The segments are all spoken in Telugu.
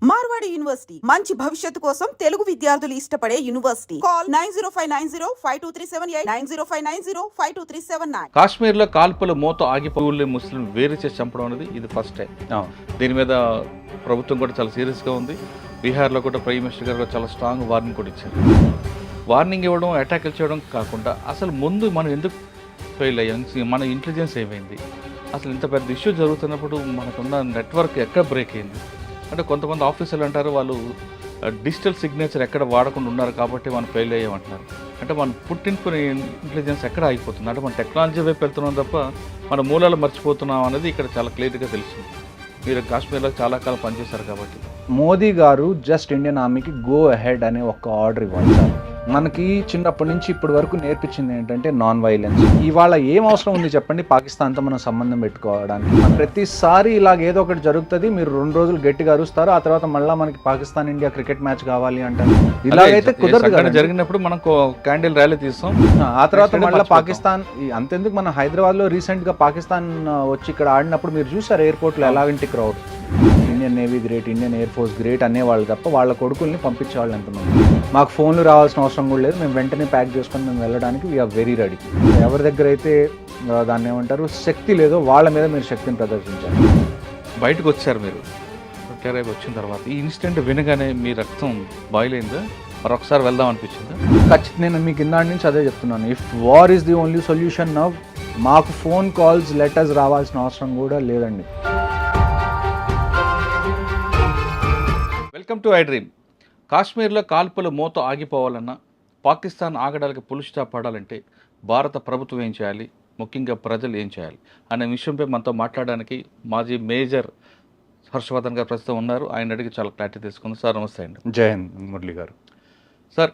మార్వాడి యూనివర్సిటీ మంచి భవిష్యత్తు కోసం తెలుగు విద్యార్థులు ఇష్టపడే యూనివర్సిటీ. కాల్ 9059052378 9059052379. కాశ్మీర్ లో కాల్పుల మోత ఆగిపోయి ముస్లిం వేరు చేసి చంపడం అనేది ఇది ఫస్ట్ టైం. దీని మీద ప్రభుత్వం కూడా చాలా సీరియస్ గా ఉంది. బీహార్లో కూడా ప్రైమ్ మినిస్టర్ గారు చాలా స్ట్రాంగ్ వార్నింగ్ కూడా ఇచ్చారు. వార్నింగ్ ఇవ్వడం, అటాక్లు చేయడం కాకుండా అసలు ముందు మనం ఎందుకు ఫెయిల్ అయ్యాం, మన ఇంటెలిజెన్స్ ఏమైంది, అసలు ఇంత పెద్ద ఇష్యూ జరుగుతున్నప్పుడు మనకున్న నెట్వర్క్ ఎక్కడ బ్రేక్ అయింది అంటే కొంతమంది ఆఫీసర్లు అంటారు వాళ్ళు డిజిటల్ సిగ్నేచర్ ఎక్కడ వాడకుండా ఉన్నారు కాబట్టి మనం ఫెయిల్ అయ్యామంటున్నారు. అంటే మన పుట్టిన ఇంటెలిజెన్స్ ఎక్కడ ఆగిపోతుంది అంటే మన టెక్నాలజీ వైపు వెళ్తున్నాం తప్ప మన మూలాలు మర్చిపోతున్నాం అనేది ఇక్కడ చాలా క్లియర్గా తెలుస్తుంది. మీరు కాశ్మీర్లో చాలా కాలం పనిచేశారు కాబట్టి. మోదీ గారు జస్ట్ ఇండియన్ ఆర్మీకి గో అహెడ్ అనే ఒక ఆర్డర్ ఇవ్వాలి. మనకి చిన్నప్పటి నుంచి ఇప్పటి వరకు నేర్పించింది ఏంటంటే నాన్ వైలెన్స్. ఇవాళ ఏం అవసరం ఉంది చెప్పండి పాకిస్తాన్తో మనం సంబంధం పెట్టుకోవడానికి? ప్రతిసారి ఇలాగ ఏదో ఒకటి జరుగుతుంది, మీరు 2 రోజులు గట్టిగా అరుస్తారు, ఆ తర్వాత మళ్ళీ మనకి పాకిస్తాన్ ఇండియా క్రికెట్ మ్యాచ్ కావాలి అంటారు. ఇలాగైతే కుదరదు. జరిగినప్పుడు మనం క్యాండిల్ ర్యాలీ తీస్తాం, ఆ తర్వాత మళ్ళీ పాకిస్తాన్. అంతెందుకు మన హైదరాబాద్లో రీసెంట్గా పాకిస్తాన్ వచ్చి ఇక్కడ ఆడినప్పుడు మీరు చూసారు ఎయిర్పోర్ట్లో ఎలాగంటి crowd. Indian Navy great, Indian Air Force great అనేవాళ్ళు తప్ప వాళ్ళ కొడుకుల్ని పంపించేవాళ్ళు ఎంతమంది. మాకు ఫోన్లు రావాల్సిన అవసరం కూడా లేదు, మేము వెంటనే ప్యాక్ చేసుకొని మేము వెళ్ళడానికి వీఆర్ వెరీ రెడీ. ఎవరి దగ్గర అయితే దాన్ని ఏమంటారు శక్తి లేదో వాళ్ళ మీద మీరు శక్తిని ప్రదర్శించారు. బయటకు వచ్చారు మీరు రిటైర్ అయిపోయి వచ్చిన తర్వాత ఈ ఇన్సిడెంట్ వినగానే మీ రక్తం బాయిల్ అయిందా, మరొకసారి వెళ్దాం అనిపించిందా? ఖచ్చితంగా నేను మీకు ఇందాటి నుంచి అదే చెప్తున్నాను. If war is the only solution now, మాకు ఫోన్ కాల్స్ లెటర్స్ రావాల్సిన అవసరం కూడా లేదండి. Welcome to I dream. కాశ్మీర్లో కాల్పుల మోత ఆగిపోవాలన్నా, పాకిస్తాన్ ఆగడాలకు పులి స్టాప్ పడాలంటే భారత ప్రభుత్వం ఏం చేయాలి, ముఖ్యంగా ప్రజలు ఏం చేయాలి అనే విషయంపై మనతో మాట్లాడడానికి మాజీ మేజర్ హర్షవర్ధన్ గారు ప్రస్తుతం ఉన్నారు. ఆయన అడిగి చాలా క్లారిటీ తీసుకుంది. సార్ నమస్తే అండి. జై హింద్ మురళి గారు. సార్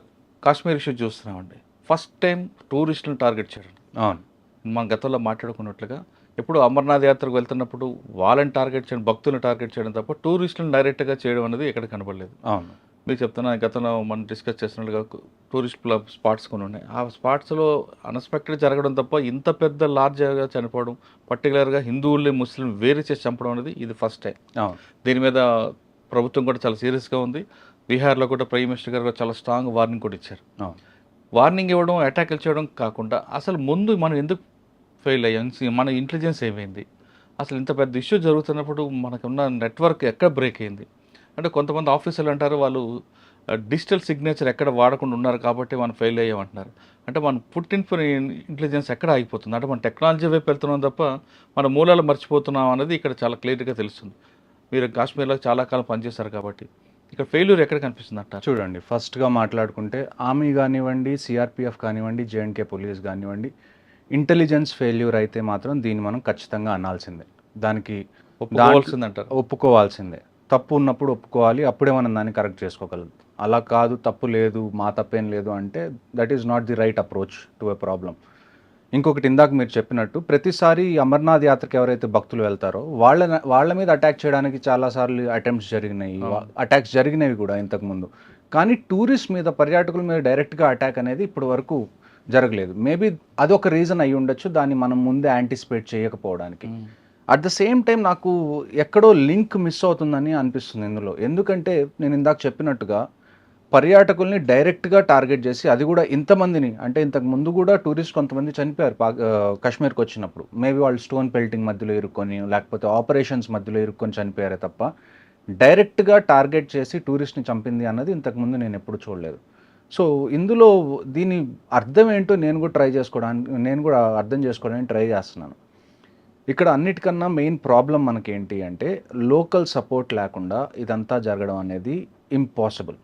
కాశ్మీర్ ఇష్యూ చూస్తున్నామండి, ఫస్ట్ టైం టూరిస్టులను టార్గెట్ చేయడం. అవును, మన గతంలో మాట్లాడుకున్నట్లుగా ఎప్పుడు అమర్నాథ్ యాత్రకు వెళ్తున్నప్పుడు వాళ్ళని టార్గెట్ చేయడం, భక్తులను టార్గెట్ చేయడం తప్ప టూరిస్టులను డైరెక్ట్గా చేయడం అనేది ఎక్కడ కనబడలేదు. అవును, మీకు చెప్తున్నా, గతంలో మనం డిస్కస్ చేసినట్టుగా టూరిస్ట్ స్పాట్స్ కొన్ని ఉన్నాయి. ఆ స్పాట్స్లో అన్ఎక్స్పెక్టెడ్ జరగడం తప్ప ఇంత పెద్ద లార్జ్గా చనిపోవడం, పర్టికులర్గా హిందువుల్ని ముస్లిం వేరు చేసి చంపడం అనేది ఇది ఫస్ట్ టైం. దీని మీద ప్రభుత్వం కూడా చాలా సీరియస్గా ఉంది. బీహార్లో కూడా ప్రైమ్ మినిస్టర్ గారు చాలా స్ట్రాంగ్ వార్నింగ్ కూడా ఇచ్చారు. వార్నింగ్ ఇవ్వడం, అటాక్లు చేయడం కాకుండా అసలు ముందు మనం ఎందుకు ఫెయిల్ అయ్యాం, మన ఇంటెలిజెన్స్ ఏమైంది, అసలు ఇంత పెద్ద ఇష్యూ జరుగుతున్నప్పుడు మనకున్న నెట్వర్క్ ఎక్కడ బ్రేక్ అయింది అంటే కొంతమంది ఆఫీసర్లు అంటారు వాళ్ళు డిజిటల్ సిగ్నేచర్ ఎక్కడ వాడకుండా ఉన్నారు కాబట్టి మనం ఫెయిల్ అయ్యామంటున్నారు. అంటే మన పుట్టిన ఇంటెలిజెన్స్ ఎక్కడ ఆగిపోతుంది అంటే మన టెక్నాలజీ వైపు వెళ్తున్నాం తప్ప మన మూలాలు మర్చిపోతున్నాం అనేది ఇక్కడ చాలా క్లియర్గా తెలుస్తుంది. మీరు కాశ్మీర్లో చాలా కాలం పనిచేశారు కాబట్టి ఇక్కడ ఫెయిల్యూర్ ఎక్కడ కనిపిస్తుంది అంటారు? చూడండి, ఫస్ట్గా మాట్లాడుకుంటే ఆర్మీ కానివ్వండి, సిఆర్పిఎఫ్ కానివ్వండి, జేఎండ్కే పోలీస్ కానివ్వండి, ఇంటెలిజెన్స్ ఫెయిల్యూర్ అయితే మాత్రం దీన్ని మనం ఖచ్చితంగా అనాల్సిందే. దానికి ఒప్పుకోవాల్సిందే. తప్పు ఉన్నప్పుడు ఒప్పుకోవాలి, అప్పుడే మనం దాన్ని కరెక్ట్ చేసుకోగలదు. అలా కాదు తప్పు లేదు, మా తప్పేం లేదు అంటే that is not the right approach to a problem. ఇంకొకటి, ఇందాక మీరు చెప్పినట్టు ప్రతిసారి అమర్నాథ్ యాత్రకు ఎవరైతే భక్తులు వెళ్తారో వాళ్ళ మీద అటాక్ చేయడానికి చాలాసార్లు అటెంప్ట్స్ అటాక్స్ జరిగినవి కూడా ఇంతకుముందు. కానీ టూరిస్ట్ మీద, పర్యాటకుల మీద డైరెక్ట్గా అటాక్ అనేది ఇప్పటి వరకు జరగలేదు. మేబీ అదొక రీజన్ అయి ఉండొచ్చు దాన్ని మనం ముందే యాంటిసిపేట్ చేయకపోవడానికి. అట్ ద సేమ్ టైం నాకు ఎక్కడో లింక్ మిస్ అవుతుందని అనిపిస్తుంది ఇందులో. ఎందుకంటే నేను ఇందాక చెప్పినట్టుగా పర్యాటకుల్ని డైరెక్ట్గా టార్గెట్ చేసి, అది కూడా ఇంతమందిని, అంటే ఇంతకు ముందు కూడా టూరిస్ట్ కొంతమంది చనిపోయారు కాశ్మీర్కి వచ్చినప్పుడు. మేబీ వాళ్ళు స్టోన్ పెల్టింగ్ మధ్యలో ఇరుక్కొని, లేకపోతే ఆపరేషన్స్ మధ్యలో ఇరుక్కొని చనిపోయారే తప్ప డైరెక్ట్గా టార్గెట్ చేసి టూరిస్ట్ని చంపింది అన్నది ఇంతకుముందు నేను ఎప్పుడు చూడలేదు. సో ఇందులో దీని అర్థం ఏంటో నేను కూడా అర్థం చేసుకోవడానికి ట్రై చేస్తున్నాను. ఇక్కడ అన్నిటికన్నా మెయిన్ ప్రాబ్లం మనకేంటి అంటే లోకల్ సపోర్ట్ లేకుండా ఇదంతా జరగడం అనేది ఇంపాసిబుల్.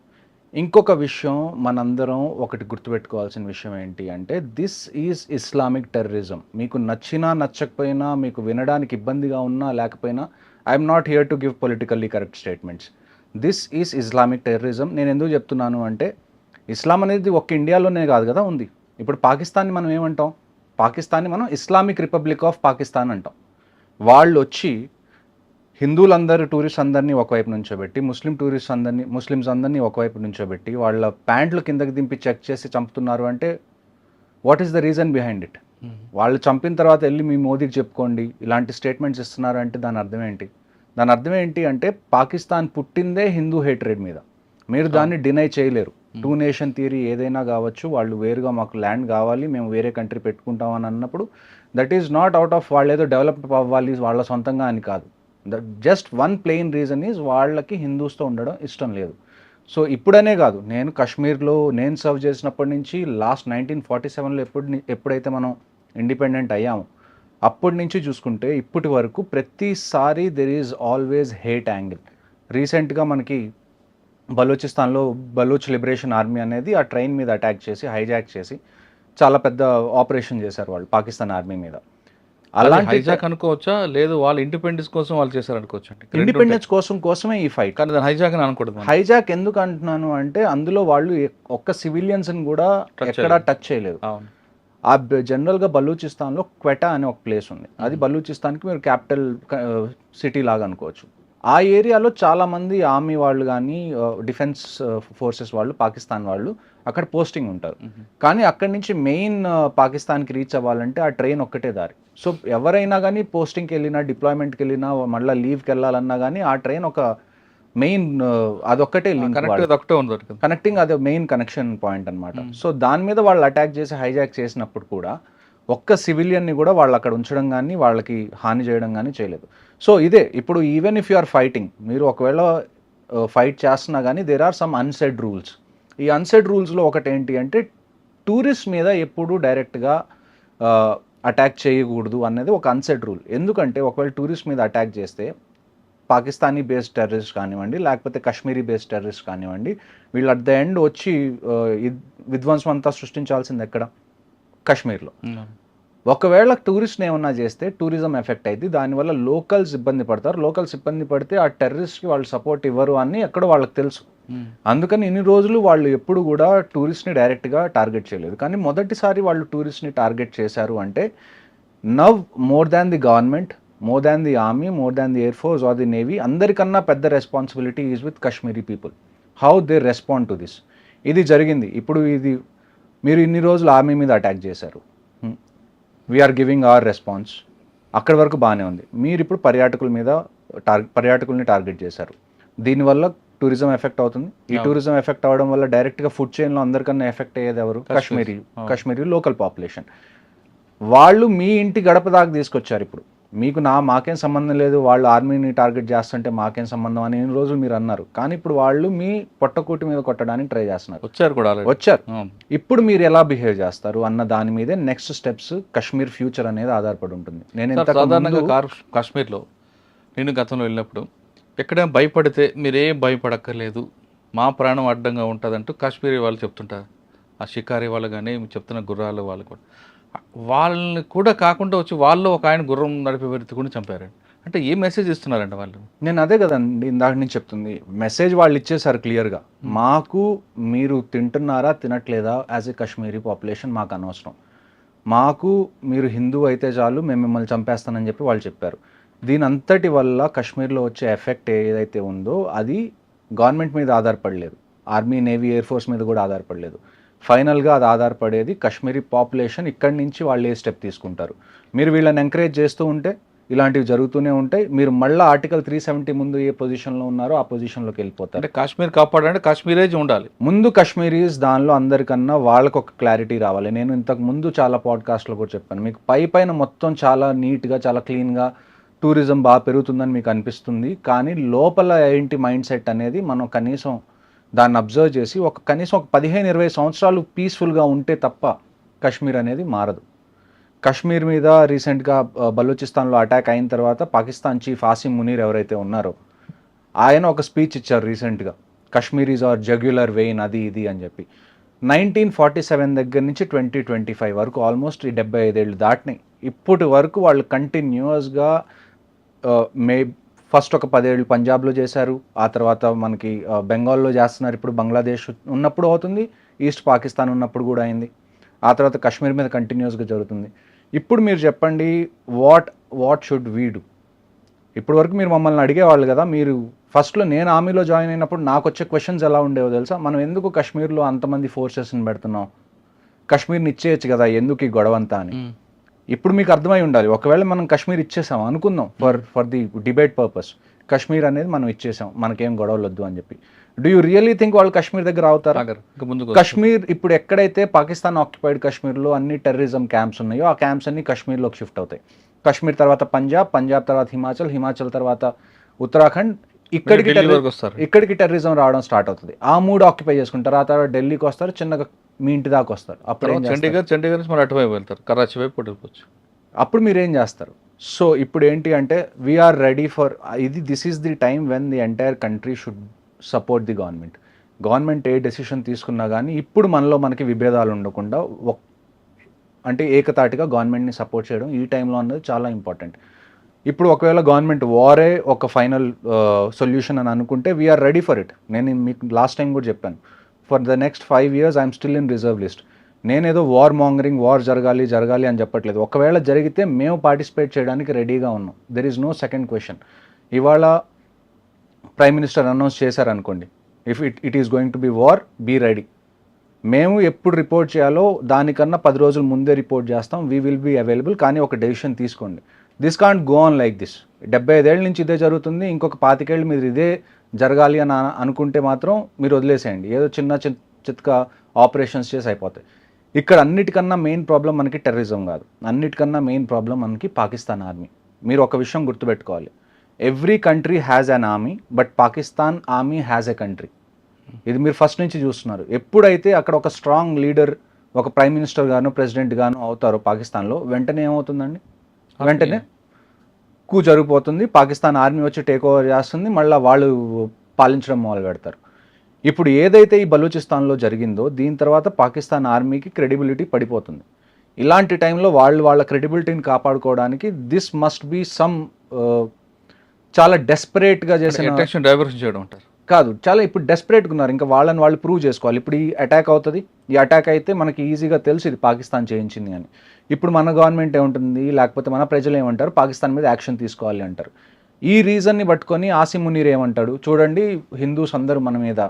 ఇంకొక విషయం మనందరం ఒకటి గుర్తుపెట్టుకోవాల్సిన విషయం ఏంటి అంటే దిస్ ఈజ్ ఇస్లామిక్ టెర్రరిజం. మీకు నచ్చినా నచ్చకపోయినా, మీకు వినడానికి ఇబ్బందిగా ఉన్నా లేకపోయినా, I'm not here to give politically correct statements. This is Islamic terrorism. నేను ఎందుకు చెప్తున్నాను అంటే ఇస్లాం అనేది ఒక్క ఇండియాలోనే కాదు కదా ఉంది. ఇప్పుడు పాకిస్తాన్ని మనం ఏమంటాం? పాకిస్తాన్ని మనం ఇస్లామిక్ రిపబ్లిక్ ఆఫ్ పాకిస్తాన్ అంటాం. వాళ్ళు వచ్చి హిందువులందరూ టూరిస్ట్ అందరినీ ఒకవైపు నుంచోబెట్టి, ముస్లిమ్స్ అందరినీ ఒకవైపు నుంచోబెట్టి వాళ్ళ ప్యాంట్లు కిందకి దింపి చెక్ చేసి చంపుతున్నారు అంటే what is the reason behind it? వాళ్ళు చంపిన తర్వాత వెళ్ళి మీ మోదీకి చెప్పుకోండి ఇలాంటి స్టేట్మెంట్స్ ఇస్తున్నారు అంటే దాని అర్థం ఏంటి? దాని అర్థం ఏంటి అంటే పాకిస్తాన్ పుట్టిందే హిందూ హేట్రేడ్ మీద. మీరు దాన్ని డినై చేయలేరు. 2 నేషన్ థియరీ ఏదైనా కావచ్చు, వాళ్ళు వేరుగా మాకు ల్యాండ్ కావాలి, మేము వేరే కంట్రీ పెట్టుకుంటాం అని అన్నప్పుడు that is not out of వాళ్ళు ఏదో డెవలప్ అవ్వాలి వాళ్ళ సొంతంగా అని కాదు. That just one plain reason is వాళ్ళకి హిందూస్తో ఉండడం ఇష్టం లేదు. సో ఇప్పుడనే కాదు, నేను కాశ్మీర్లో నేను సర్వ్ చేసినప్పటి నుంచి లాస్ట్ 1947లో ఎప్పుడైతే మనం ఇండిపెండెంట్ అయ్యామో అప్పటి నుంచి చూసుకుంటే ఇప్పటి వరకు ప్రతిసారి there is always hate angle. రీసెంట్గా మనకి బలూచిస్తాన్లో బలూచ్ లిబరేషన్ ఆర్మీ అనేది ఆ ట్రైన్ మీద అటాక్ చేసి హైజాక్ చేసి చాలా పెద్ద ఆపరేషన్ చేశారు వాళ్ళు పాకిస్తాన్ ఆర్మీ మీద. అలాంటి హైజాక్ అనుకోవచ్చా, లేదు వాళ్ళు ఇండిపెండెన్స్ కోసం వాళ్ళు చేశారు అనుకోవచ్చు? ఇండిపెండెన్స్ కోసమే ఈ ఫైట్. కానీ దాన్ని హైజాక్ అని అనకూడదు. హైజాక్ ఎందుకు అంటున్నాను అంటే అందులో వాళ్ళు ఒక్క సివిలియన్స్ని కూడా ఎక్కడా టచ్ చేయలేదు. ఆ జనరల్గా బలూచిస్తాన్లో క్వెటా అనే ఒక ప్లేస్ ఉంది, అది బలూచిస్తాన్కి మీరు క్యాపిటల్ సిటీ లాగా అనుకోవచ్చు. ఆ ఏరియాలో చాలామంది ఆర్మీ వాళ్ళు కానీ డిఫెన్స్ ఫోర్సెస్ వాళ్ళు పాకిస్తాన్ వాళ్ళు అక్కడ పోస్టింగ్ ఉంటారు. కానీ అక్కడి నుంచి మెయిన్ పాకిస్తాన్కి రీచ్ అవ్వాలంటే ఆ ట్రైన్ ఒక్కటే దారి. సో ఎవరైనా కానీ పోస్టింగ్కి వెళ్ళినా డిప్లాయ్మెంట్కి వెళ్ళినా మళ్ళీ లీవ్కి వెళ్ళాలన్నా కానీ ఆ ట్రైన్ ఒక మెయిన్ అదొక్కటే లింక్, కనెక్టింగ్, అదే మెయిన్ కనెక్షన్ పాయింట్ అనమాట. సో దాని మీద వాళ్ళు అటాక్ చేసి హైజాక్ చేసినప్పుడు కూడా ఒక్క సివిలియన్ని కూడా వాళ్ళు అక్కడ ఉంచడం కానీ వాళ్ళకి హాని చేయడం కానీ చేయలేదు. సో ఇదే ఇప్పుడు even if you are fighting, మీరు ఒకవేళ ఫైట్ చేస్తున్నా కానీ there are some unsaid rules. ఈ అన్సెడ్ రూల్స్లో ఒకటి ఏంటి అంటే టూరిస్ట్ మీద ఎప్పుడు డైరెక్ట్గా అటాక్ చేయకూడదు అనేది ఒక అన్సెడ్ రూల్. ఎందుకంటే ఒకవేళ టూరిస్ట్ మీద అటాక్ చేస్తే పాకిస్తానీ బేస్డ్ టెర్రరిస్ట్ కానివ్వండి, లేకపోతే కాశ్మీరీ బేస్డ్ టెర్రరిస్ట్ కానివ్వండి, వీళ్ళు అట్ ద ఎండ్ వచ్చి విధ్వంసం అంతా సృష్టించాల్సింది ఎక్కడ? కాశ్మీర్లో. ఒకవేళ టూరిస్ట్ని ఏమన్నా చేస్తే టూరిజం ఎఫెక్ట్ అయింది, దానివల్ల లోకల్స్ ఇబ్బంది పడతారు. లోకల్స్ ఇబ్బంది పడితే ఆ టెర్రరిస్ట్కి వాళ్ళు సపోర్ట్ ఇవ్వరు అని ఎక్కడో వాళ్ళకి తెలుసు. అందుకని ఇన్ని రోజులు వాళ్ళు ఎప్పుడు కూడా టూరిస్ట్ని డైరెక్ట్గా టార్గెట్ చేయలేదు. కానీ మొదటిసారి వాళ్ళు టూరిస్ట్ని టార్గెట్ చేశారు అంటే now more than the government, more than the army, more than the air force or the navy, అందరికన్నా పెద్ద responsibility is with Kashmiri people. How they respond to this. ఇది జరిగింది. ఇప్పుడు ఇది మీరు ఇన్ని రోజులు ఆర్మీ మీద అటాక్ చేశారు, వీఆర్ గివింగ్ అవర్ రెస్పాన్స్, అక్కడి వరకు బాగానే ఉంది. మీరు ఇప్పుడు పర్యాటకుల్ని టార్గెట్ చేశారు, దీనివల్ల టూరిజం ఎఫెక్ట్ అవుతుంది. ఈ టూరిజం ఎఫెక్ట్ అవ్వడం వల్ల డైరెక్ట్గా ఫుడ్ చైన్లో అందరికన్నా ఎఫెక్ట్ అయ్యేది ఎవరు? Kashmiri local population. వాళ్ళు మీ ఇంటి గడప దాకా తీసుకొచ్చారు. ఇప్పుడు మీకు మాకేం సంబంధం లేదు, వాళ్ళు ఆర్మీని టార్గెట్ చేస్తుంటే మాకేం సంబంధం అని ఎన్ని రోజులు మీరు అన్నారు. కానీ ఇప్పుడు వాళ్ళు మీ పొట్టకూటి మీద కొట్టడానికి ట్రై చేస్తున్నారు. వచ్చారు. ఇప్పుడు మీరు ఎలా బిహేవ్ చేస్తారు అన్న దాని మీదే నెక్స్ట్ స్టెప్స్ కాశ్మీర్ ఫ్యూచర్ అనేది ఆధారపడి ఉంటుంది. సాధారణంగా కాశ్మీర్లో నేను గతంలో వెళ్ళినప్పుడు ఎక్కడైనా భయపడితే మీరేం భయపడక్కర్లేదు, మా ప్రాణం అడ్డంగా ఉంటుందంటూ కాశ్మీరీ వాళ్ళు చెప్తుంటారు. ఆ షికారీ వాళ్ళు కానీ చెప్తున్న గుర్రాలు వాళ్ళు కూడా, వాళ్ళని కూడా కాకుండా వచ్చి వాళ్ళు ఒక ఆయన గుర్రం నడిపే వ్యక్తి కూడా చంపారు. అంటే ఏ మెసేజ్ ఇస్తున్నారండి వాళ్ళు? నేను అదే కదండి ఇందాక నుంచి చెప్తుంది. మెసేజ్ వాళ్ళు ఇచ్చేసారు క్లియర్గా, మాకు మీరు తింటున్నారా తినట్లేదా యాజ్ ఏ కాశ్మీరీ పాపులేషన్ మాకు అనవసరం, మాకు మీరు హిందూ అయితే చాలు, మేము మిమ్మల్ని చంపేస్తానని చెప్పి వాళ్ళు చెప్పారు. దీని అంతటి వల్ల కాశ్మీర్లో వచ్చే ఎఫెక్ట్ ఏదైతే ఉందో అది గవర్నమెంట్ మీద ఆధారపడలేదు, ఆర్మీ, నేవీ, ఎయిర్ ఫోర్స్ మీద కూడా ఆధారపడలేదు. ఫైనల్గా అది ఆధారపడేది కాశ్మీరీ పాపులేషన్. ఇక్కడి నుంచి వాళ్ళు ఏ స్టెప్ తీసుకుంటారు. మీరు వీళ్ళని ఎంకరేజ్ చేస్తూ ఉంటే ఇలాంటివి జరుగుతూనే ఉంటాయి. మీరు మళ్ళీ ఆర్టికల్ 370 ముందు ఏ పొజిషన్లో ఉన్నారో ఆ పొజిషన్లోకి వెళ్ళిపోతారు. అంటే కాశ్మీర్ కాపాడాలంటే కాశ్మీరేజ్ ఉండాలి ముందు. కాశ్మీరీస్ దానిలో అందరికన్నా వాళ్ళకు ఒక క్లారిటీ రావాలి. నేను ఇంతకు ముందు చాలా పాడ్కాస్ట్లో కూడా చెప్పాను, మీకు పైన మొత్తం చాలా నీట్గా చాలా క్లీన్గా టూరిజం బాగా పెరుగుతుందని మీకు అనిపిస్తుంది, కానీ లోపల ఏంటి మైండ్ సెట్ అనేది మనం కనీసం దాన్ని అబ్జర్వ్ చేసి కనీసం ఒక 15-20 సంవత్సరాలు పీస్ఫుల్గా ఉంటే తప్ప కాశ్మీర్ అనేది మారదు. కాశ్మీర్ మీద రీసెంట్గా బలూచిస్తాన్లో అటాక్ అయిన తర్వాత పాకిస్తాన్ చీఫ్ ఆసిమ్ మునీర్ ఎవరైతే ఉన్నారో ఆయన ఒక స్పీచ్ ఇచ్చారు రీసెంట్గా, కాశ్మీరీస్ ఆర్ జగ్యులర్ వెయిన్ అది ఇది అని చెప్పి. 1947 దగ్గర నుంచి 2025 వరకు ఆల్మోస్ట్ 75 ఏళ్ళు దాటినాయి. ఇప్పటి వరకు వాళ్ళు కంటిన్యూస్గా ఫస్ట్ ఒక 10 ఏళ్ళు పంజాబ్లో చేశారు, ఆ తర్వాత మనకి బెంగాల్లో చేస్తున్నారు, ఇప్పుడు బంగ్లాదేశ్ ఉన్నప్పుడు అవుతుంది, ఈస్ట్ పాకిస్తాన్ ఉన్నప్పుడు కూడా అయింది, ఆ తర్వాత కాశ్మీర్ మీద కంటిన్యూస్గా జరుగుతుంది. ఇప్పుడు మీరు చెప్పండి, వాట్ షుడ్ వీ డూ? ఇప్పటి వరకు మీరు మమ్మల్ని అడిగేవాళ్ళు కదా, మీరు ఫస్ట్లో నేను ఆర్మీలో జాయిన్ అయినప్పుడు నాకు వచ్చే క్వశ్చన్స్ ఎలా ఉండేవో తెలుసా? మనం ఎందుకు కాశ్మీర్లో అంతమంది ఫోర్సెస్ని పెడుతున్నాం, కాశ్మీర్ని ఇచ్చేయచ్చు కదా, ఎందుకు ఈ గొడవంతా అని. ఇప్పుడు మీకు అర్థమై ఉండాలి, ఒకవేళ మనం కాశ్మీర్ ఇచ్చేసాం అనుకుందాం for the debate purpose, Kashmir అనేది మనం ఇచ్చేసాం, మనకేం గొడవలు వద్దు అని చెప్పి. డూ యూ రియలీ థింక్ వాళ్ళు కశ్మీర్ దగ్గర అవుతారా? ఇంకా ముందుకు కశ్మీర్ ఇప్పుడు ఎక్కడైతే పాకిస్తాన్ ఆక్యుపైడ్ కశ్మీర్లో అన్ని టెర్రరిజం క్యాంప్స్ ఉన్నాయో ఆ క్యాంప్స్ అన్ని కశ్మీర్లోకి షిఫ్ట్ అవుతాయి. కశ్మీర్ తర్వాత పంజాబ్, పంజాబ్ తర్వాత హిమాచల్, హిమాచల్ తర్వాత ఉత్తరాఖండ్, ఇక్కడికి టెర్రరిజం రావడం స్టార్ట్ అవుతుంది. ఆ 3 ఆక్యుపై చేసుకుంటారు. ఆ తర్వాత ఢిల్లీకి వస్తారు, చిన్నగా మీ ఇంటి దాకా వస్తారు. అప్పుడు చండీగఢ్ నుంచి మరి అటువైపు వెళ్తారు, కరాచీ వైపు వెళ్ళిపోవచ్చు. అప్పుడు మీరు ఏం చేస్తారు? సో ఇప్పుడు ఏంటి అంటే we're ready for this is the time when the entire country should support the government. Government ఏ డెసిషన్ తీసుకున్నా కానీ ఇప్పుడు మనకి విభేదాలు ఉండకుండా అంటే ఏకతాటిగా గవర్నమెంట్ని సపోర్ట్ చేయడం ఈ టైంలో అన్నది చాలా ఇంపార్టెంట్. ఇప్పుడు ఒకవేళ గవర్నమెంట్ వారే ఒక ఫైనల్ సొల్యూషన్ అని అనుకుంటే వీఆర్ రెడీ ఫర్ ఇట్. నేను మీకు లాస్ట్ టైం కూడా చెప్పాను, for the next 5 years I'm still in reserve list. నేనేదో వార్ జరగాలి అని చెప్పట్లేదు. ఒకవేళ జరిగితే మేము పార్టిసిపేట్ చేయడానికి రెడీగా ఉన్నాం. There is no second question. ఇవాళ ప్రైమ్ మినిస్టర్ అనౌన్స్ చేశారనుకోండి, if it is going to be war, be ready. మేము ఎప్పుడు రిపోర్ట్ చేయాలో దానికన్నా 10 రోజుల ముందే రిపోర్ట్ చేస్తాం. We will be available. కానీ ఒక డెసిషన్ తీసుకోండి. This can't go on like this. 75 ఏళ్ళ నుంచి ఇదే జరుగుతుంది, ఇంకొక 25 ఏళ్ళు మీరు ఇదే జరగాలి అని అనుకుంటే మాత్రం మీరు వదిలేసేయండి. ఏదో చిన్న ఆపరేషన్స్ చేసి అయిపోతాయి. ఇక్కడ అన్నిటికన్నా మెయిన్ ప్రాబ్లం మనకి టెర్రరిజం కాదు, అన్నిటికన్నా మెయిన్ ప్రాబ్లం మనకి పాకిస్తాన్ ఆర్మీ. మీరు ఒక విషయం గుర్తుపెట్టుకోవాలి, every country has an army, but Pakistan army has a country. ఇది మీరు ఫస్ట్ నుంచి చూస్తున్నారు. ఎప్పుడైతే అక్కడ ఒక స్ట్రాంగ్ లీడర్, ఒక ప్రైమ్ మినిస్టర్ గాను ప్రెసిడెంట్ గాను అవుతారో పాకిస్తాన్లో, వెంటనే ఏమవుతుందండి? వెంటనే జరిగిపోతుంది. పాకిస్తాన్ ఆర్మీ వచ్చి టేక్ ఓవర్ చేస్తుంది, మళ్ళీ వాళ్ళు పాలించడం మొదలు పెడతారు. ఇప్పుడు ఏదైతే ఈ బలూచిస్తాన్లో జరిగిందో దీని తర్వాత పాకిస్తాన్ ఆర్మీకి క్రెడిబిలిటీ పడిపోతుంది. ఇలాంటి టైంలో వాళ్ళ క్రెడిబిలిటీని కాపాడుకోవడానికి దిస్ మస్ట్ బీ సమ్ చాలా డెస్పరేట్గా చేసిన డైవర్షన్ చేయడం అంటారు కాదు, చాలా ఇప్పుడు డెస్పరేట్గా ఉన్నారు. ఇంకా వాళ్ళని వాళ్ళు ప్రూవ్ చేసుకోవాలి. ఇప్పుడు ఈ అటాక్ అవుతుంది, ఈ అటాక్ అయితే మనకి ఈజీగా తెలుసు ఇది పాకిస్తాన్ చేయించింది అని. ఇప్పుడు మన గవర్నమెంట్ ఏముంటుంది, లేకపోతే మన ప్రజలు ఏమంటారు, పాకిస్తాన్ మీద యాక్షన్ తీసుకోవాలి అంటారు. ఈ రీజన్ని పట్టుకొని ఆసిమ్ మునీర్ ఏమంటాడు, చూడండి హిందూస్ అందరూ మన మీద